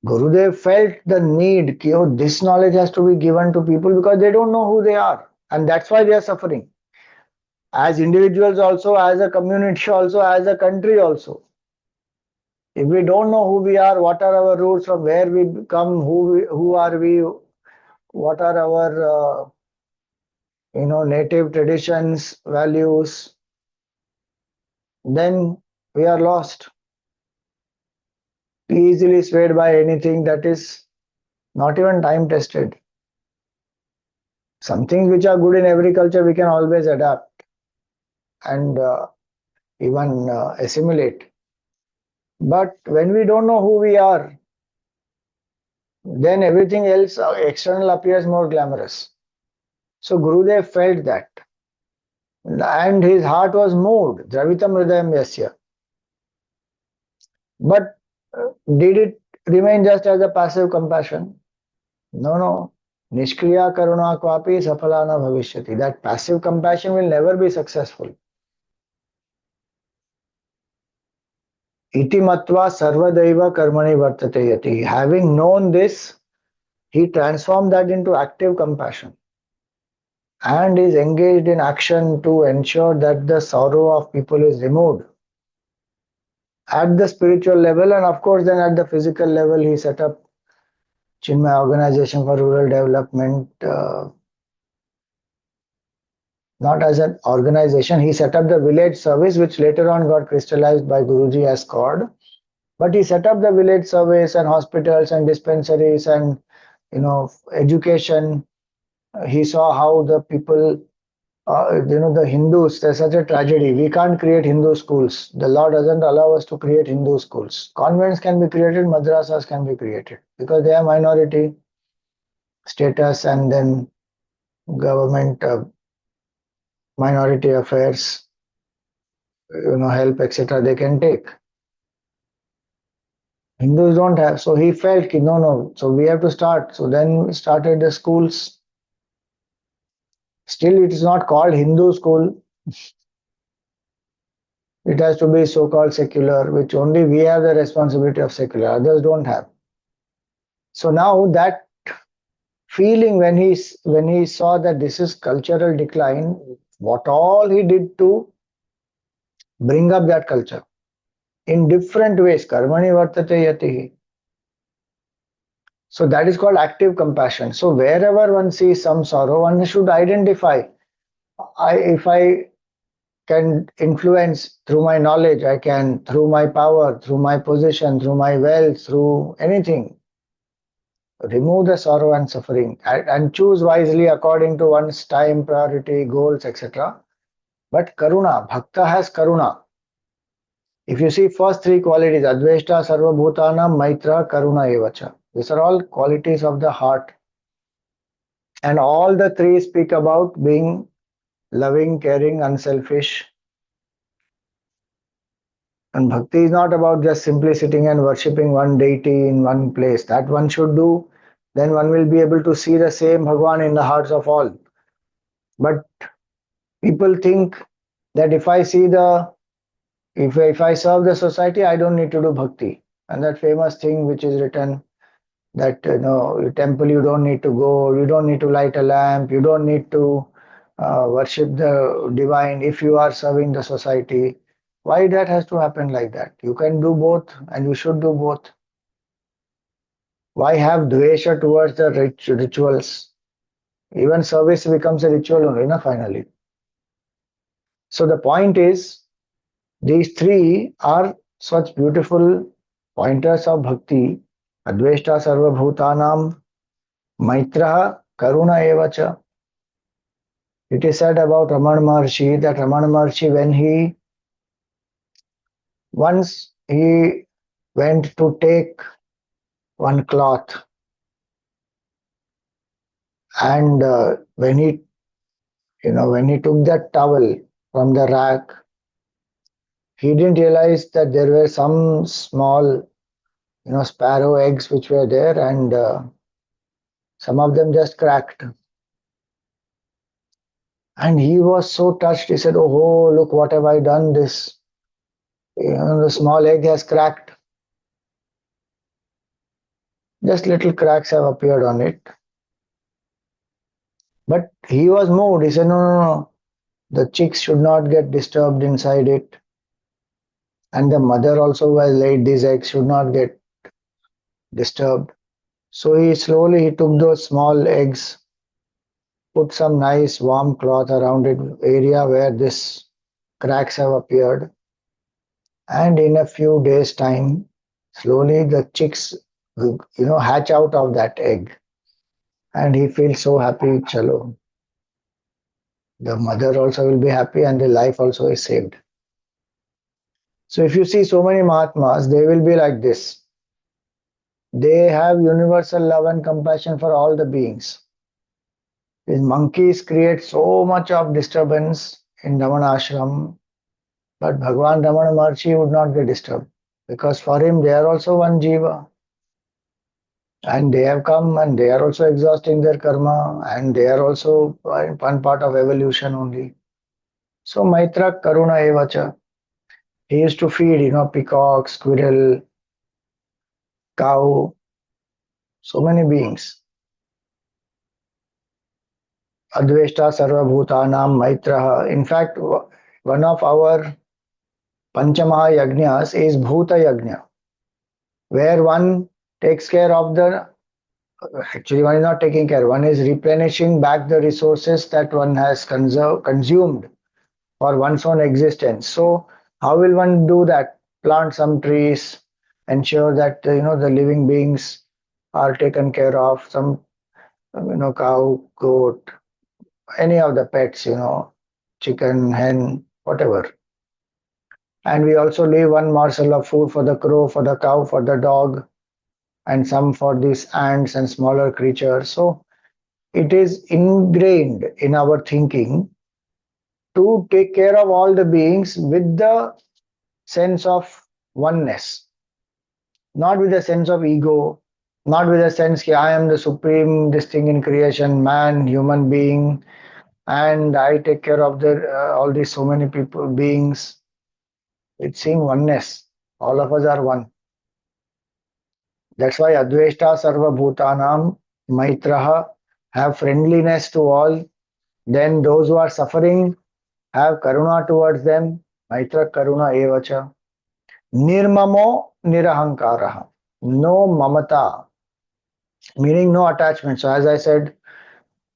Gurudev felt the need कि oh, this knowledge has to be given to people because they don't know who they are, and that's why they are suffering. As individuals, also as a community, also as a country, also. If we don't know who we are, what are our roots, from where we come, who are we, what are our native traditions, values, then we are lost, easily swayed by anything that is not even time tested. Some things which are good in every culture we can always adapt and even assimilate. But when we don't know who we are, then everything else external appears more glamorous. So Gurudev felt that, and his heart was moved. Dravitam hridayam yasya. But did it remain just as a passive compassion? No, no. Nishkriya karuna kvapi safalana bhavishyati. That passive compassion will never be successful. Iti matva sarvadaiva karmani vartate yati. Having known this, he transformed that into active compassion and is engaged in action to ensure that the sorrow of people is removed. At the spiritual level, and of course then at the physical level, he set up Chinmay Organization for Rural Development. Not as an organization, he set up the village service, which later on got crystallized by Guruji as CORD. But he set up the village service and hospitals and dispensaries and education. He saw how the people, the Hindus, there's such a tragedy. We can't create Hindu schools. The law doesn't allow us to create Hindu schools. Convents can be created, madrasas can be created because they are minority status, and then government minority affairs, help, etc. they can take. Hindus don't have. So he felt, no, no. So we have to start. So then we started the schools. Still, it is not called Hindu school. It has to be so-called secular, which only we have the responsibility of secular. Others don't have. So now that feeling, when he saw that this is cultural decline, what all he did to bring up that culture in different ways. Karmani vartate yatihi. So that is called active compassion. So wherever one sees some sorrow, one should identify. If I can influence through my knowledge, I can, through my power, through my position, through my wealth, through anything, remove the sorrow and suffering and choose wisely according to one's time, priority, goals, etc. But karuna, bhakta has karuna. If you see first three qualities, adveshta, sarva bhutanam, maitra, karuna evacha. These are all qualities of the heart. And all the three speak about being loving, caring, unselfish. And bhakti is not about just simply sitting and worshipping one deity in one place. That one should do. Then one will be able to see the same Bhagwan in the hearts of all. But people think that if I serve the society, I don't need to do bhakti. And that famous thing which is written, that temple you don't need to go, you don't need to light a lamp, you don't need to worship the divine if you are serving the society. Why that has to happen like that? You can do both and you should do both. Why have dvesha towards the rituals? Even service becomes a ritual only, na, finally. So the point is, these three are such beautiful pointers of bhakti. Adveshta sarva bhutanam, Maitraha Karuna Evacha. It is said about Ramana Maharshi that Ramana Maharshi, when he once he went to take one cloth, and when he took that towel from the rack, he didn't realize that there were some small sparrow eggs which were there, and some of them just cracked. And he was so touched. He said, "Oh, look, what have I done? This, the small egg has cracked. Just little cracks have appeared on it." But he was moved. He said, "No, no, no. The chicks should not get disturbed inside it. And the mother also who has laid these eggs should not get disturbed." So he took those small eggs, put some nice warm cloth around it, area where this cracks have appeared. And in a few days' time, slowly the chicks will, hatch out of that egg. And he feels so happy, chalo. The mother also will be happy and the life also is saved. So if you see so many Mahatmas, they will be like this. They have universal love and compassion for all the beings. These monkeys create so much of disturbance in Ramana Ashram, but Bhagwan Ramana Maharshi would not get disturbed because for him they are also one jiva. And they have come and they are also exhausting their karma and they are also one part of evolution only. So Maitra Karuna Evacha. He used to feed, peacock, squirrel, cow, so many beings. Adveshta Sarva Bhutanam Maitraha. In fact, one of our Panchamaha Yajnas is Bhuta Yajna, where one takes care of actually one is not taking care, one is replenishing back the resources that one has consumed for one's own existence. So how will one do that? Plant some trees, ensure that the living beings are taken care of. Some cow, goat, any of the pets, chicken, hen, whatever. And we also leave one morsel of food for the crow, for the cow, for the dog, and some for these ants and smaller creatures. So it is ingrained in our thinking to take care of all the beings with the sense of oneness, not with a sense of ego, not with a sense that I am the supreme, this thing in creation, man, human being, and I take care of all these so many people, beings. It's seeing oneness. All of us are one. That's why Adveshta Sarva Bhutanam Maitraha, have friendliness to all. Then those who are suffering, have karuna towards them. Maitra Karuna Evacha. Nirmamo Nirahankaraha. No mamata, meaning no attachment. So as I said,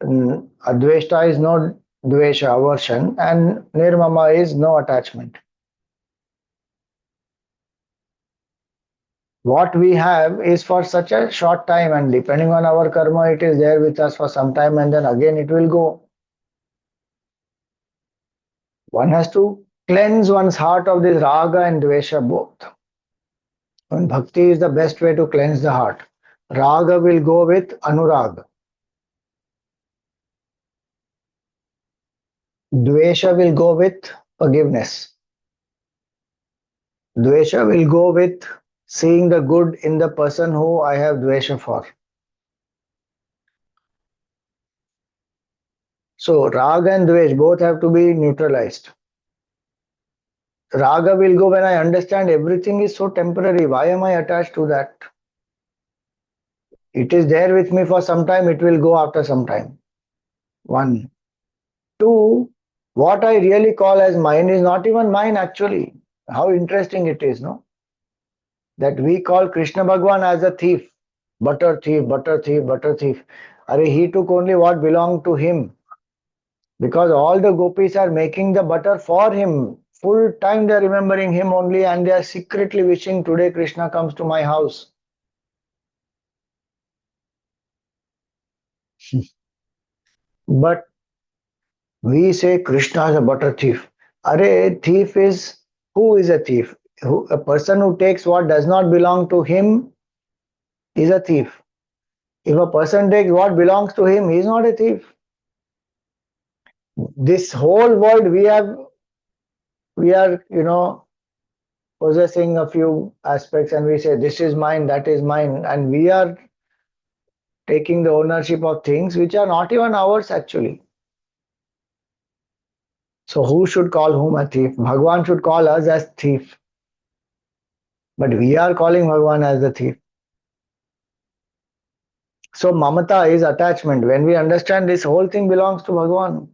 Adveshta is no dvesha, aversion, and Nirmama is no attachment. What we have is for such a short time, and depending on our karma, it is there with us for some time and then again it will go. One has to cleanse one's heart of this raga and dvesha both. And bhakti is the best way to cleanse the heart. Raga will go with anurag. Dvesha will go with forgiveness. Dvesha will go with seeing the good in the person who I have dvesha for. So raga and dvesh both have to be neutralized. Raga will go when I understand everything is so temporary. Why am I attached to that? It is there with me for some time, it will go after some time. One. Two, what I really call as mine is not even mine actually. How interesting it is, no? That we call Krishna Bhagwan as a thief. Butter thief, butter thief, butter thief. Are he took only what belonged to him because all the gopis are making the butter for him. Full time they are remembering him only and they are secretly wishing today Krishna comes to my house. But we say Krishna is a butter thief. Are thief is who is a thief? A person who takes what does not belong to him is a thief. If a person takes what belongs to him, he is not a thief. This whole world we are possessing a few aspects and we say this is mine, that is mine, and we are taking the ownership of things which are not even ours actually. So who should call whom a thief? Bhagwan should call us as thief, but we are calling Bhagwan as the thief. So mamata is attachment. When we understand this whole thing belongs to Bhagwan,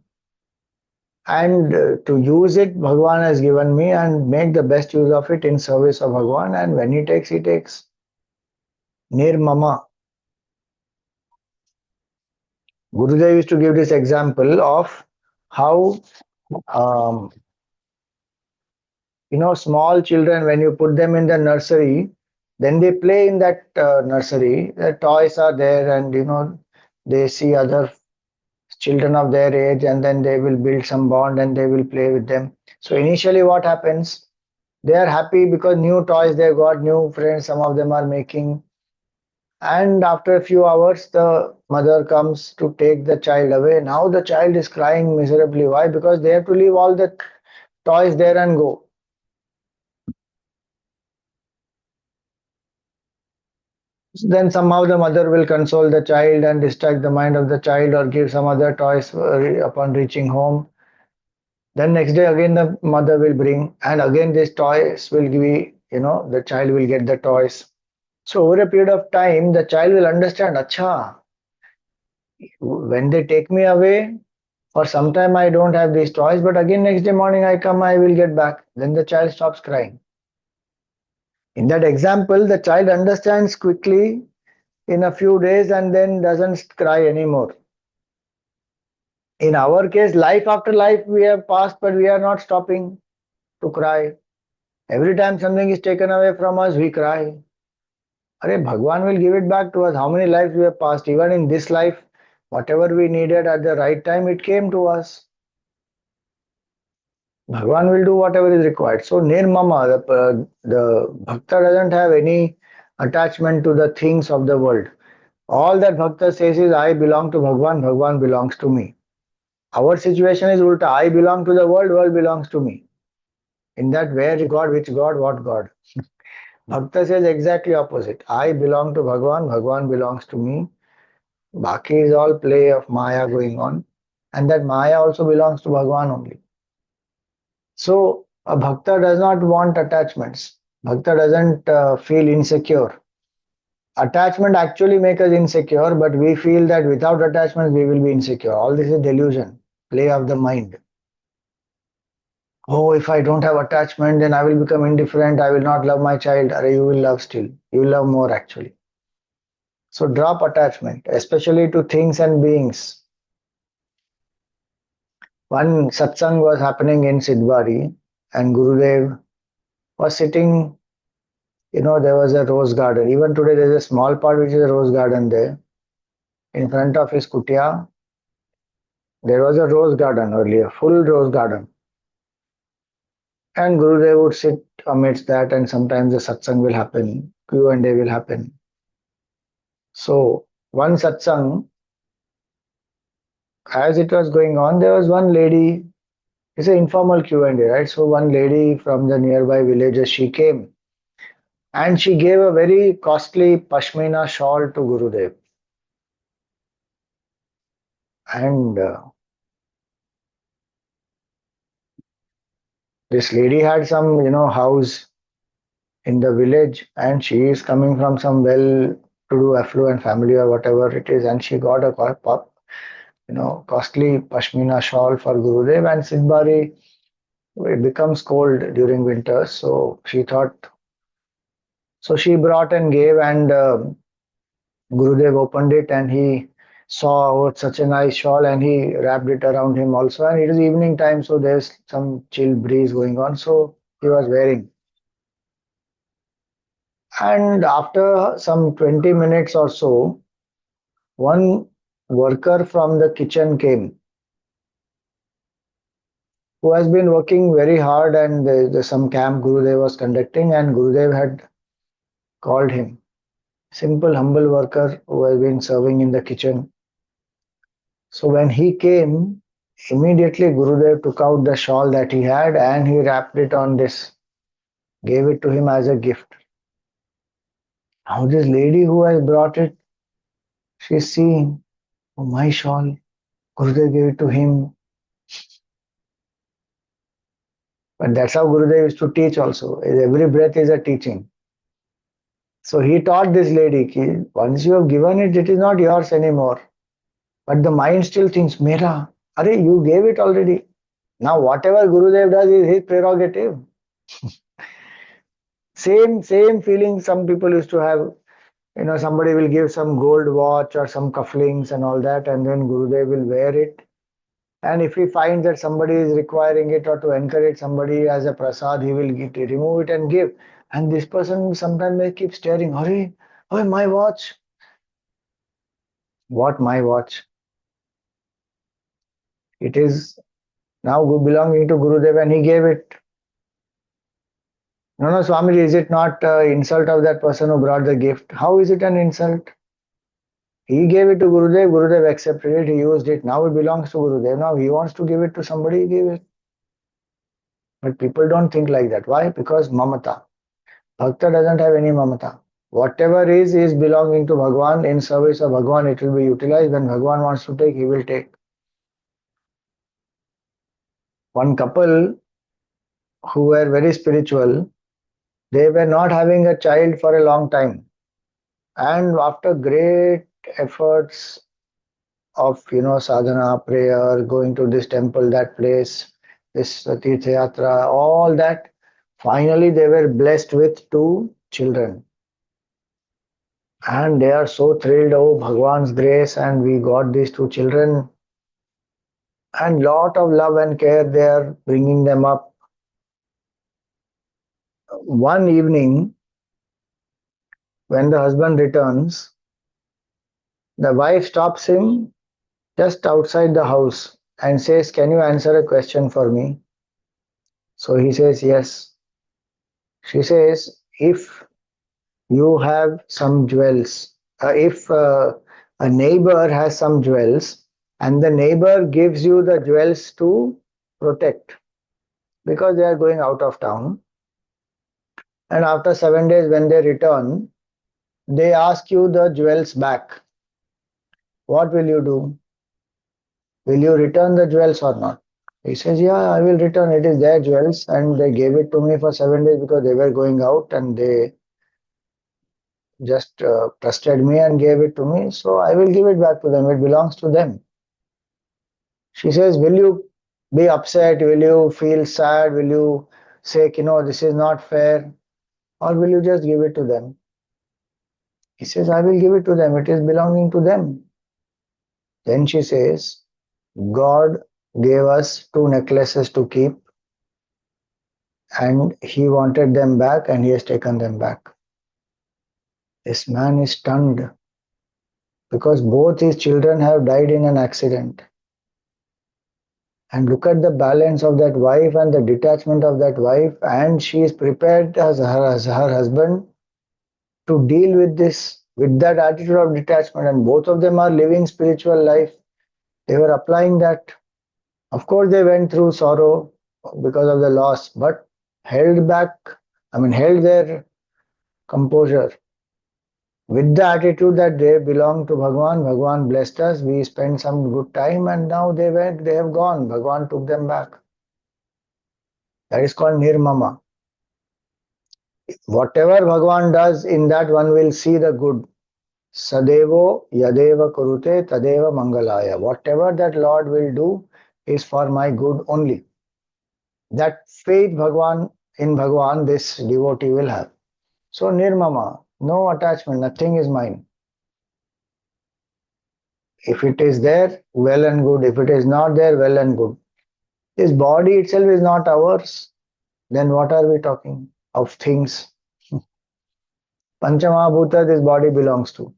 and to use it, Bhagwan has given me, and make the best use of it in service of Bhagwan. And when he takes, he takes. Nirmama. Gurudev used to give this example of how um, small children, when you put them in the nursery, then they play in that nursery. The toys are there, and they see other children of their age, and then they will build some bond and they will play with them. So initially, what happens? They are happy because new toys they got, new friends. Some of them are making, and after a few hours, the mother comes to take the child away. Now the child is crying miserably. Why? Because they have to leave all the toys there and go. Then somehow the mother will console the child and distract the mind of the child or give some other toys upon reaching home. Then next day again the mother will bring and again these toys will be, the child will get the toys. So over a period of time, the child will understand, Acha, when they take me away, for some time I don't have these toys, but again next day morning I come, I will get back. Then the child stops crying. In that example, the child understands quickly in a few days and then doesn't cry anymore. In our case, life after life we have passed, but we are not stopping to cry. Every time something is taken away from us, we cry. Arey, Bhagwan will give it back to us. How many lives we have passed? Even in this life, whatever we needed at the right time, it came to us. Bhagwan will do whatever is required. So, Nirmama, the Bhakta doesn't have any attachment to the things of the world. All that Bhakta says is, I belong to Bhagwan, Bhagwan belongs to me. Our situation is ulta. I belong to the world, world belongs to me. In that, where God, which God, what God. Bhakta says exactly opposite. I belong to Bhagwan, Bhagwan belongs to me. Baki is all play of Maya going on. And that Maya also belongs to Bhagwan only. So a Bhakta does not want attachments. Bhakta doesn't feel insecure. Attachment actually makes us insecure, but we feel that without attachments we will be insecure. All this is delusion, play of the mind. Oh, if I don't have attachment, then I will become indifferent. I will not love my child. Or you will love still. You will love more actually. So drop attachment, especially to things and beings. One satsang was happening in Sidbari, and Gurudev was sitting. There was a rose garden. Even today, there is a small part which is a rose garden there. In front of his kutia, there was a rose garden earlier, full rose garden. And Gurudev would sit amidst that, and sometimes the satsang will happen, Q&A will happen. So, one satsang, as it was going on, there was one lady, it's an informal Q&A, right? So, one lady from the nearby villages, she came and she gave a very costly pashmina shawl to Gurudev. And this lady had some, house in the village, and she is coming from some well-to-do affluent family or whatever it is, and she got a costly pashmina shawl for Gurudev. And Sidbari, it becomes cold during winter, so she thought. So she brought and gave, and Gurudev opened it, and he saw such a nice shawl and he wrapped it around him also. And it is evening time, so there's some chill breeze going on. So he was wearing. And after some 20 minutes or so, one worker from the kitchen came who has been working very hard, and there's some camp Gurudev was conducting, and Gurudev had called him. Simple, humble worker who has been serving in the kitchen. So when he came, immediately Gurudev took out the shawl that he had and he wrapped it on this, gave it to him as a gift. Now this lady who has brought it, she's seeing, oh, my shawl, Gurudev gave it to him. But that's how Gurudev used to teach also. Every breath is a teaching. So he taught this lady, ki, once you have given it, it is not yours anymore. But the mind still thinks, Mera, are you gave it already. Now whatever Gurudev does is his prerogative. Same feeling some people used to have. Somebody will give some gold watch or some cufflinks and all that, and then Gurudev will wear it. And if he finds that somebody is requiring it or to encourage somebody as a prasad, he will remove it and give. And this person sometimes may keep staring, Hurry, oh, my watch. What my watch? It is now belonging to Gurudev and he gave it. No, Swamiji, is it not insult of that person who brought the gift? How is it an insult? He gave it to Gurudev, Gurudev accepted it, he used it. Now it belongs to Gurudev. Now he wants to give it to somebody, he gave it. But people don't think like that. Why? Because mamata. Bhakta doesn't have any mamata. Whatever is belonging to Bhagwan. In service of Bhagwan, it will be utilized. When Bhagwan wants to take, he will take. One couple who were very spiritual, they were not having a child for a long time. And after great efforts of sadhana, prayer, going to this temple, that place, this Tirtha Yatra, all that, finally they were blessed with two children. And they are so thrilled, oh, Bhagwan's grace, and we got these two children. And lot of love and care they are bringing them up. One evening, when the husband returns, the wife stops him just outside the house and says, can you answer a question for me? So he says, yes. She says, if you have some jewels, if a neighbor has some jewels and the neighbor gives you the jewels to protect because they are going out of town, and after 7 days when they return, they ask you the jewels back, what will you do? Will you return the jewels or not? He says, yeah, I will return. It is their jewels and they gave it to me for 7 days because they were going out and they just trusted me and gave it to me. So I will give it back to them. It belongs to them. She says, will you be upset? Will you feel sad? Will you say, this is not fair? Or will you just give it to them? He says, I will give it to them. It is belonging to them. Then she says, God gave us two necklaces to keep and he wanted them back and he has taken them back. This man is stunned because both his children have died in an accident. And look at the balance of that wife and the detachment of that wife, and she is prepared as her husband to deal with this with that attitude of detachment, and both of them are living spiritual life. They were applying that. Of course, they went through sorrow because of the loss, but held their composure with the attitude that they belong to Bhagwan. Bhagwan blessed us, we spent some good time, and now they have gone. Bhagwan took them back. That is called nirmama. Whatever Bhagwan does, in that one will see the good. Sadevo yadeva kurute tadeva mangalaya. Whatever that Lord will do is for my good only. That faith in Bhagwan this devotee will have. So nirmama, no attachment, nothing is mine. If it is there, well and good. If it is not there, well and good. This body itself is not ours. Then what are we talking of things? Panchamahabhuta, this body belongs to.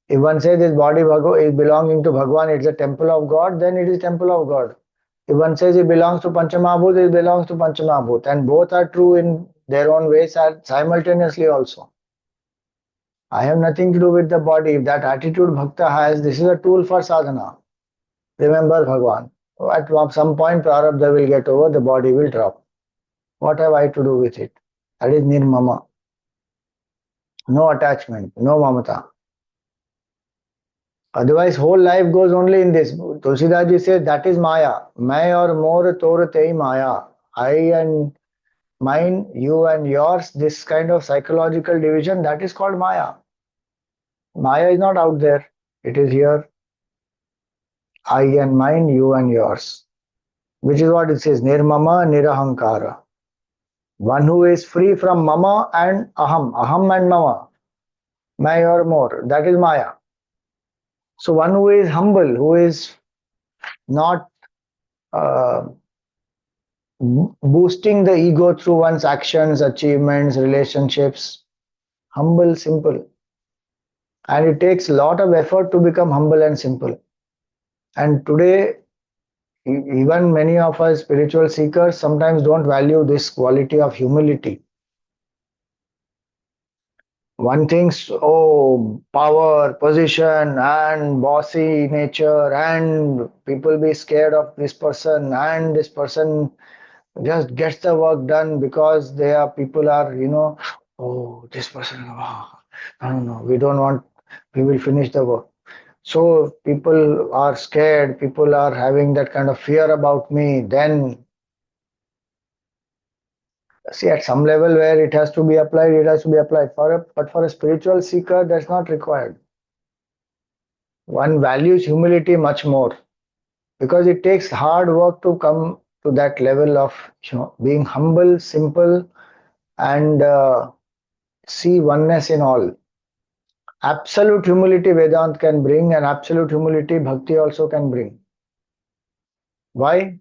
If one says this body is belonging to Bhagwan, it's a temple of God, then it is temple of God. If one says it belongs to Panchamahabhut, it belongs to Panchamahabhut. And both are true in their own ways simultaneously also. I have nothing to do with the body. If that attitude Bhakta has, this is a tool for sadhana. Remember Bhagwan. At some point, prarabdha will get over, the body will drop. What have I to do with it? That is nirmama. No attachment, no mamata. Otherwise, whole life goes only in this. Tulsidas ji says that is Maya. Mai or more tor tei Maya. I and mine, you and yours, this kind of psychological division, that is called Maya. Maya is not out there. It is here. I and mine, you and yours. Which is what it says, Nirmama Nirahankara. One who is free from Mama and Aham and Mama. Mai or more. That is Maya. So one who is humble, who is not uh, boosting the ego through one's actions, achievements, relationships. Humble, simple. And it takes a lot of effort to become humble and simple. And today, even many of us spiritual seekers sometimes don't value this quality of humility. One thinks, oh, power, position, and bossy nature, and people be scared of this person, and this person just gets the work done because they are people are, oh, this person, wow, no, we don't want, we will finish the work. So people are scared, people are having that kind of fear about me. Then see, at some level where it has to be applied, it has to be applied. But for a spiritual seeker, that's not required. One values humility much more because it takes hard work to come to that level of being humble, simple, and see oneness in all. Absolute humility Vedant can bring, and absolute humility Bhakti also can bring. Why?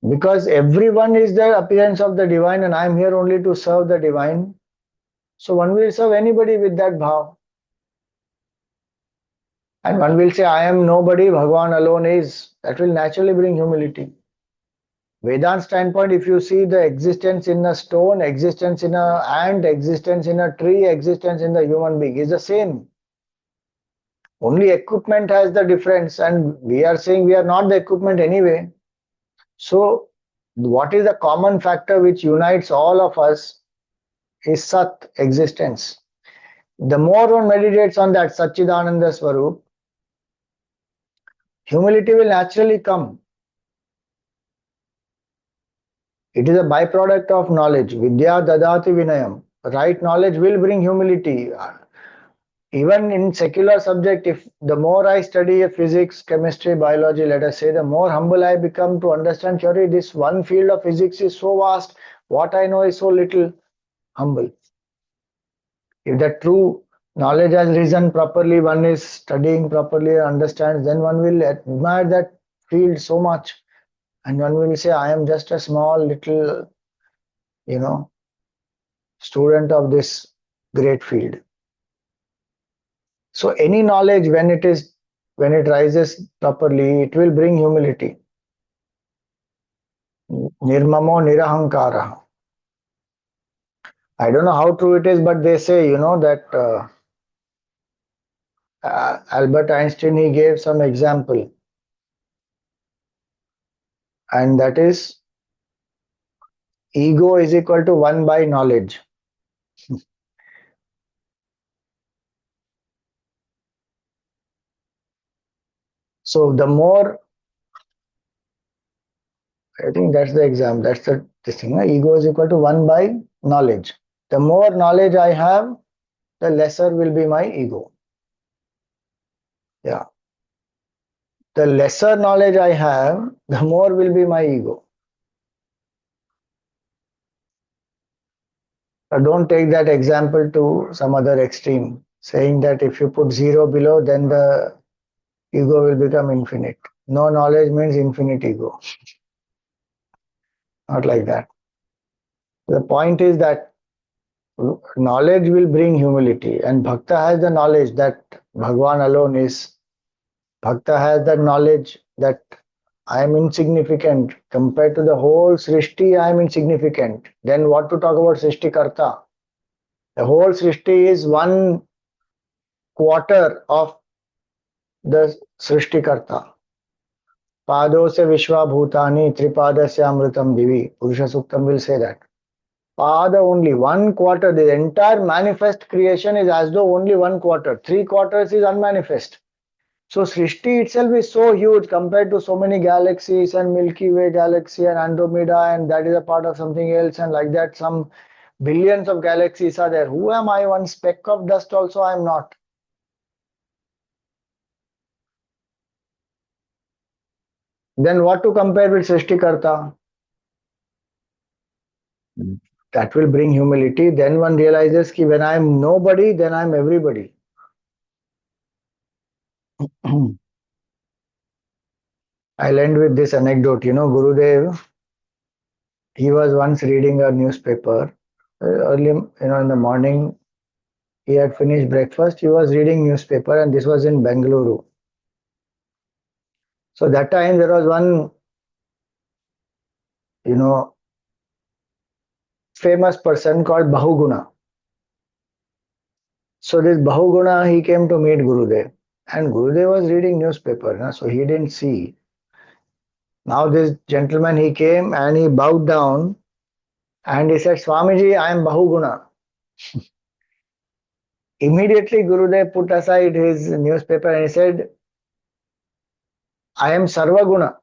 Because everyone is the appearance of the divine, and I am here only to serve the divine. So one will serve anybody with that bhav. And one will say, I am nobody, Bhagwan alone is. That will naturally bring humility. Vedant standpoint, if you see the existence in a stone, existence in a ant, existence in a tree, existence in the human being is the same. Only equipment has the difference, and we are saying we are not the equipment anyway. So, what is the common factor which unites all of us is Sat, existence. The more one meditates on that Satchidananda Swarup, humility will naturally come. It is a byproduct of knowledge. Vidya dadati vinayam. Right knowledge will bring humility. Even in secular subject, if the more I study physics, chemistry, biology, let us say, the more humble I become to understand, surely this one field of physics is so vast, what I know is so little. Humble. If the true knowledge has risen properly, one is studying properly, understands, then one will admire that field so much. And one will say, I am just a small little, student of this great field. So any knowledge, when it rises properly, it will bring humility. Nirmamo nirahankara. I don't know how true it is, but they say, that Albert Einstein, he gave some example, and that is ego is equal to 1 by knowledge. So the more, I think that's the exam, that's this thing. Ego is equal to 1 by knowledge. The more knowledge I have, the lesser will be my ego. Yeah. The lesser knowledge I have, the more will be my ego. Don't take that example to some other extreme, saying that if you put zero below, then the ego will become infinite. No knowledge means infinite ego. Not like that. The point is that knowledge will bring humility, and Bhakta has the knowledge that Bhagwan alone is. Bhakta has the knowledge that I am insignificant compared to the whole Srishti. I am insignificant. Then what to talk about Srishti Karta? The whole Srishti is one quarter of the Srishti Karta. Pado se vishwa bhutani tripada amritam divi. Purusha Suktam will say that. Pada only one quarter. The entire manifest creation is as though only one quarter. 3 quarters is unmanifest. So Srishti itself is so huge compared to so many galaxies and Milky Way galaxy and Andromeda, and that is a part of something else, and like that some billions of galaxies are there. Who am I? One speck of dust also I am not. Then what to compare with Srishti Karta? That will bring humility. Then one realizes that when I am nobody, then I am everybody. I'll end with this anecdote. You know, Gurudev, he was once reading a newspaper early, in the morning. He had finished breakfast. He was reading newspaper, and this was in Bengaluru. So that time there was one, you know, famous person called Bahuguna. So this Bahuguna, he came to meet Gurudev, and Gurudev was reading newspaper, so he didn't see. Now this gentleman, he came and he bowed down and he said, Swamiji, I am Bahuguna. Immediately Gurudev put aside his newspaper and he said, I am Sarvaguna.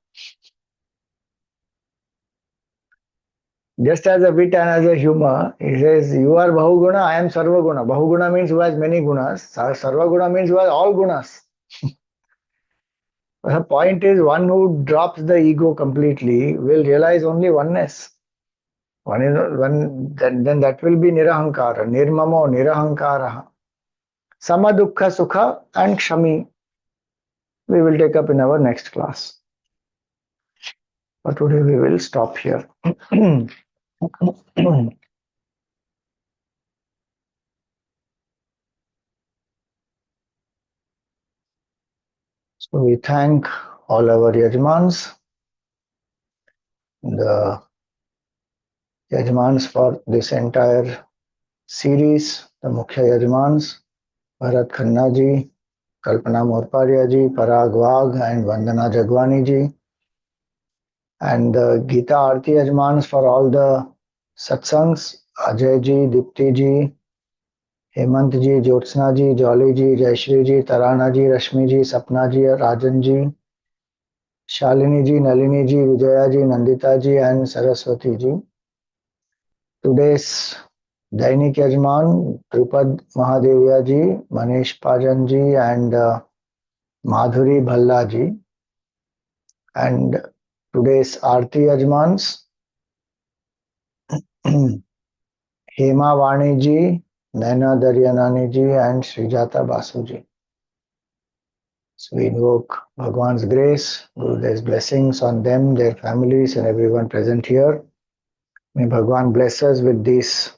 Just as a wit and as a humor, he says, you are Bahuguna, I am Sarvaguna. Bahuguna means who has many gunas. Sarvaguna means who has all gunas. The point is, one who drops the ego completely will realize only oneness. Then that will be Nirahankara, Nirmamo, Nirahankara. Sama Dukkha Sukha and Kshami. We will take up in our next class. But today we will stop here. So we thank all our Yajmans, the Yajmans for this entire series, the Mukhya Yajmans, Bharat Khanna ji, Kalpana Morparia ji, Parag Wagh and Vandana Jagwani ji, and the Gita Aarti Yajmans for all the satsangs, Ajay ji, Dipti ji, Hemant ji, Jyotsna ji, Jolly ji, Jayashree ji, Tarana ji, Rashmi ji, Sapna ji, Rajan ji, Shalini ji, Nalini ji, Vijaya ji, Nandita ji, and Saraswati ji. Today's Dainik Yajman, Drupad Mahadevya ji, Manish Pajan ji, and Madhuri Bhalla ji. And today's Aarti Yajmans, Hema Vani ji, Naina Daryanani ji, and Srijata Basu ji. So we invoke Bhagwan's grace, Gurudev's blessings on them, their families, and everyone present here. May Bhagwan bless us with these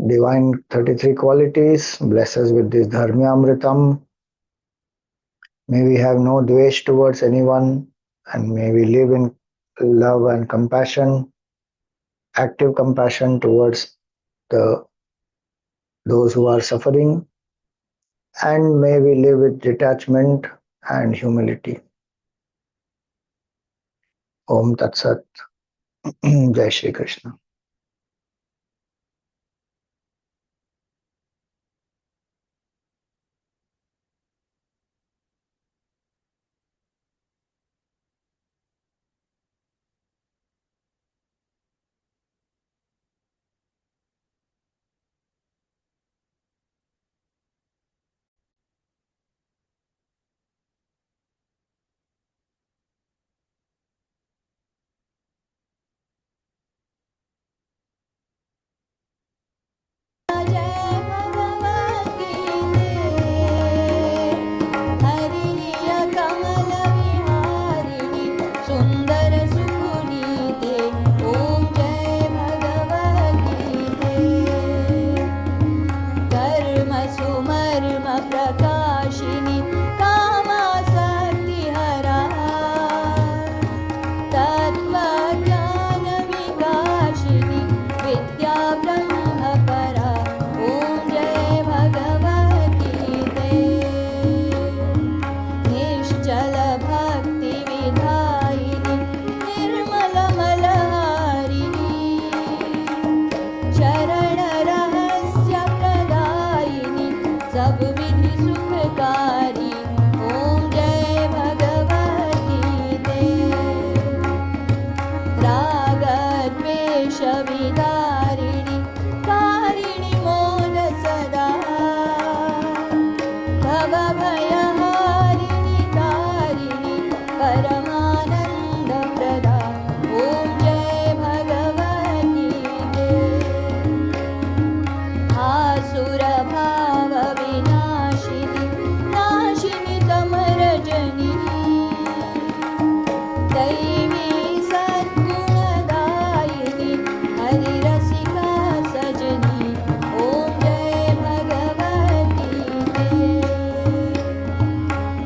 divine 33 qualities, bless us with this Dharmya Amritam. May we have no dvesh towards anyone, and may we live in love and compassion, active compassion towards the those who are suffering, and may we live with detachment and humility. Om Tat Sat. Jai Shri Krishna.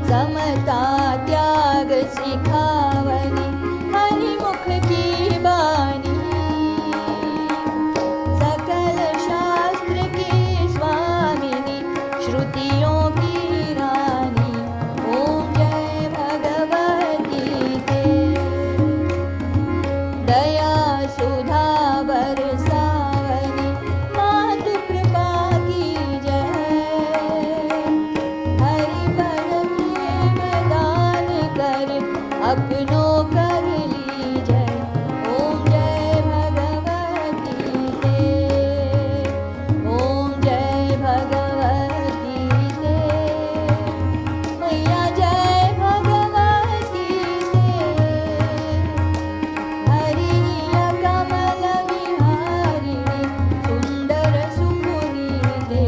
समता त्याग सिखावनी हरि मुख की बानी सकल शास्त्र की स्वामिनी श्रुतियों की रानी ओम जय भगवती ते दया सुधा बरसावनी मातु कृपा की जय हरि पर प्रेम दान कर अपनों कर लीजय ओम जय भगवती ते ओम जय भगवती ते मैया जय भगवती ते हरिया कमल विहारिणी सुंदर सुपुनी दे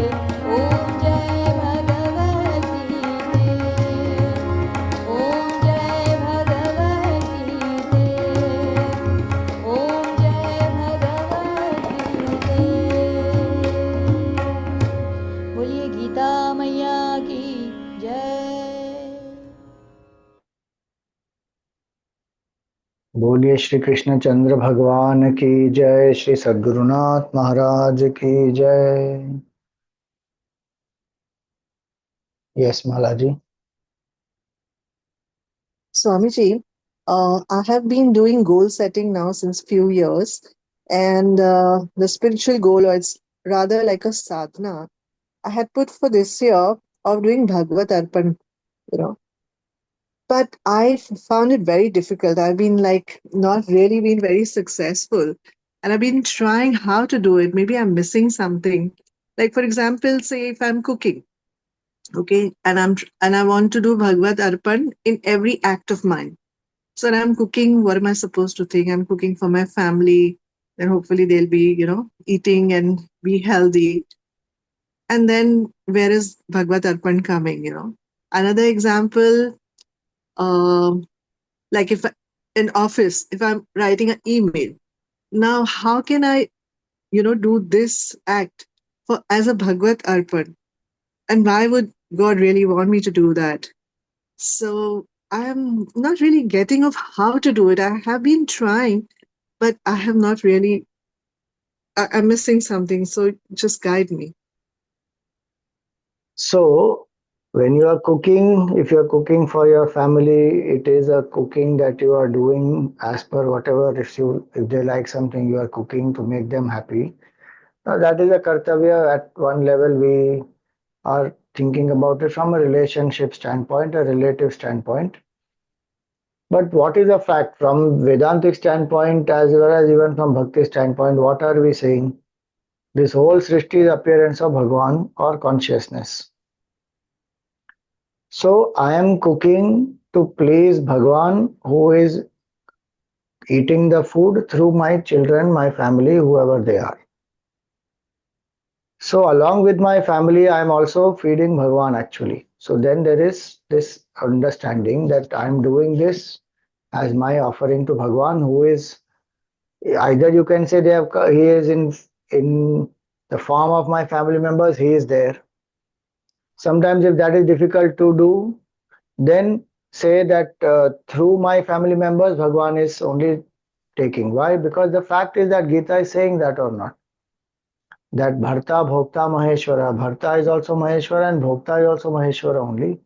ओम जय भगवती ते ओम जय भगवती ते ओम जय भगवती ते बोलिए गीता मैया की जय बोलिए श्री कृष्ण चंद्र भगवान की जय, श्री सद्गुरुनाथ महाराज की जय। Yes Mala ji. Swamiji, I have been doing goal setting now since few years, and the spiritual goal, or it's rather like a sadhana, I had put for this year of doing Bhagavad Arpan, you know. But found it very difficult. I've been like not really been very successful, and I've been trying how to do it. Maybe I'm missing something. Like for example, say if I'm cooking, okay, and I want to do Bhagavad Arpan in every act of mine. So when I'm cooking, what am I supposed to think? I'm cooking for my family, then hopefully they'll be, eating and be healthy. And then where is Bhagavad Arpan coming? Another example, um, like if in office, if I'm writing an email, now how can I, do this act for as a Bhagavad Arpan? And why would God really want me to do that? So I'm not really getting of how to do it. I have been trying, but I have not really, I'm missing something. So just guide me. So, when you are cooking, if you are cooking for your family, it is a cooking that you are doing as per whatever. If they like something, you are cooking to make them happy. Now, that is a kartavya. At one level, we are thinking about it from a relationship standpoint, a relative standpoint. But what is a fact from Vedantic standpoint as well as even from Bhakti standpoint? What are we saying? This whole Srishti is appearance of Bhagwan or consciousness. So I am cooking to please Bhagwan who is eating the food through my children, my family, whoever they are. So along with my family, I am also feeding Bhagwan actually. So then there is this understanding that I am doing this as my offering to Bhagwan, who is either you can say he is in the form of my family members, he is there. Sometimes if that is difficult to do, then say that through my family members, Bhagwan is only taking. Why? Because the fact is that Gita is saying that or not. That Bharta, Bhokta, Maheshwara. Bharta is also Maheshwara and Bhokta is also Maheshwara only.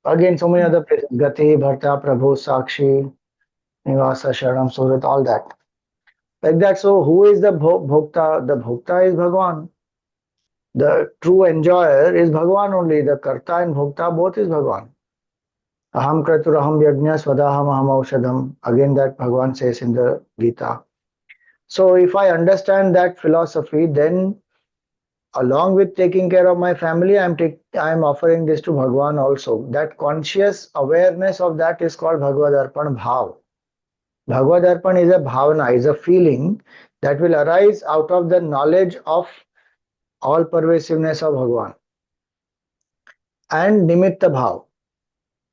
Again, so many other places. Gati, Bharta, Prabhu, Sakshi, Nivasa, Sharanam, Surat, all that. Like that. So who is the Bhokta? The Bhokta is Bhagwan. The true enjoyer is Bhagwan only. The Karta and Bhokta both is Bhagwan. Aham kraturaham yajna swadaham aham aushadam. Again that Bhagwan says in the Gita. So if I understand that philosophy, then along with taking care of my family, I am offering this to Bhagwan also. That conscious awareness of that is called Bhagavad Arpan Bhav. Bhagavad Arpan is a bhavana, is a feeling that will arise out of the knowledge of all pervasiveness of Bhagwan. And Nimitta Bhav.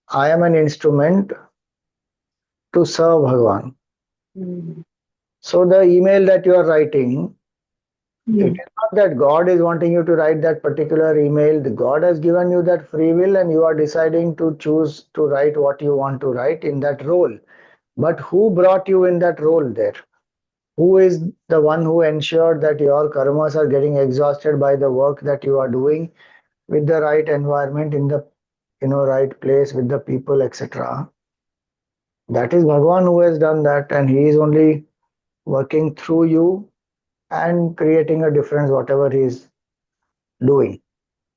I am an instrument to serve Bhagwan. Mm. So the email that you are writing, It is not that God is wanting you to write that particular email. The God has given you that free will and you are deciding to choose to write what you want to write in that role. But who brought you in that role there? Who is the one who ensured that your karmas are getting exhausted by the work that you are doing with the right environment in the right place with the people, etc.? That is Bhagwan who has done that, and he is only working through you and creating a difference whatever he is doing.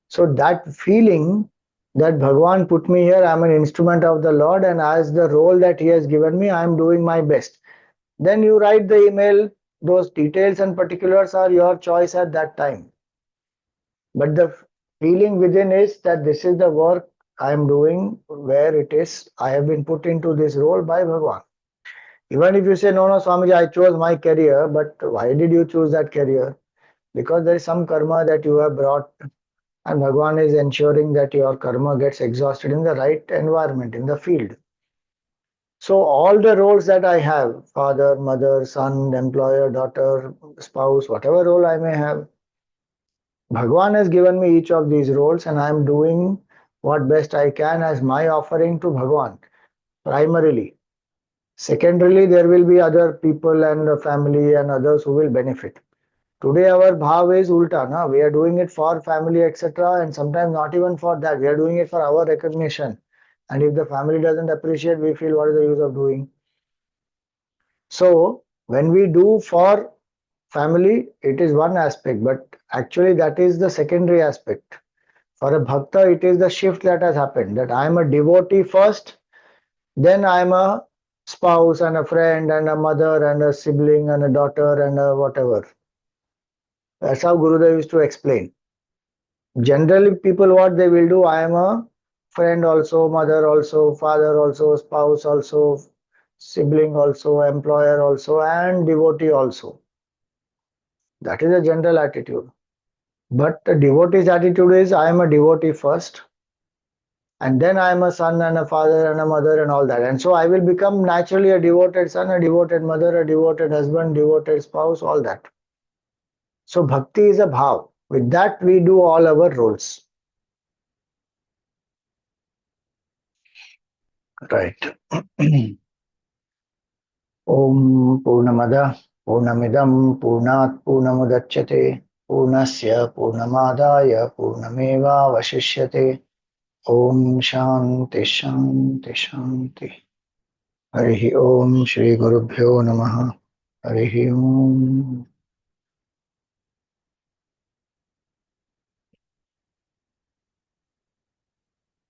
So that feeling that Bhagwan put me here, I'm an instrument of the Lord, and as the role that he has given me, I'm doing my best. Then you write the email, those details and particulars are your choice at that time. But the feeling within is that this is the work I am doing, where it is, I have been put into this role by Bhagwan. Even if you say, no, no, Swamiji, I chose my career, but why did you choose that career? Because there is some karma that you have brought, and Bhagwan is ensuring that your karma gets exhausted in the right environment, in the field. So all the roles that I have, father, mother, son, employer, daughter, spouse, whatever role I may have, Bhagwan has given me each of these roles and I am doing what best I can as my offering to Bhagwan, primarily. Secondarily, there will be other people and the family and others who will benefit. Today our bhav is ulta, na? We are doing it for family, etc. And sometimes not even for that. We are doing it for our recognition. And if the family doesn't appreciate, we feel what is the use of doing? So when we do for family, it is one aspect, but actually that is the secondary aspect. For a bhakta, it is the shift that has happened, that I am a devotee first, then I am a spouse and a friend and a mother and a sibling and a daughter and a whatever. That's how Gurudev used to explain. Generally, people what they will do, I am a friend also, mother also, father also, spouse also, sibling also, employer also, and devotee also. That is a general attitude. But the devotee's attitude is I am a devotee first, and then I am a son and a father and a mother and all that. And so I will become naturally a devoted son, a devoted mother, a devoted husband, devoted spouse, all that. So bhakti is a bhav. With that, we do all our roles. Right. Om Purnamada Purnamidam Purnat Purnamudachyate Purnasya Purnamadaya Purnameva Vashishyate Om Shanti Shanti Shanti. Harihi Om Shri Gurubhyo Namaha. Harihi Om.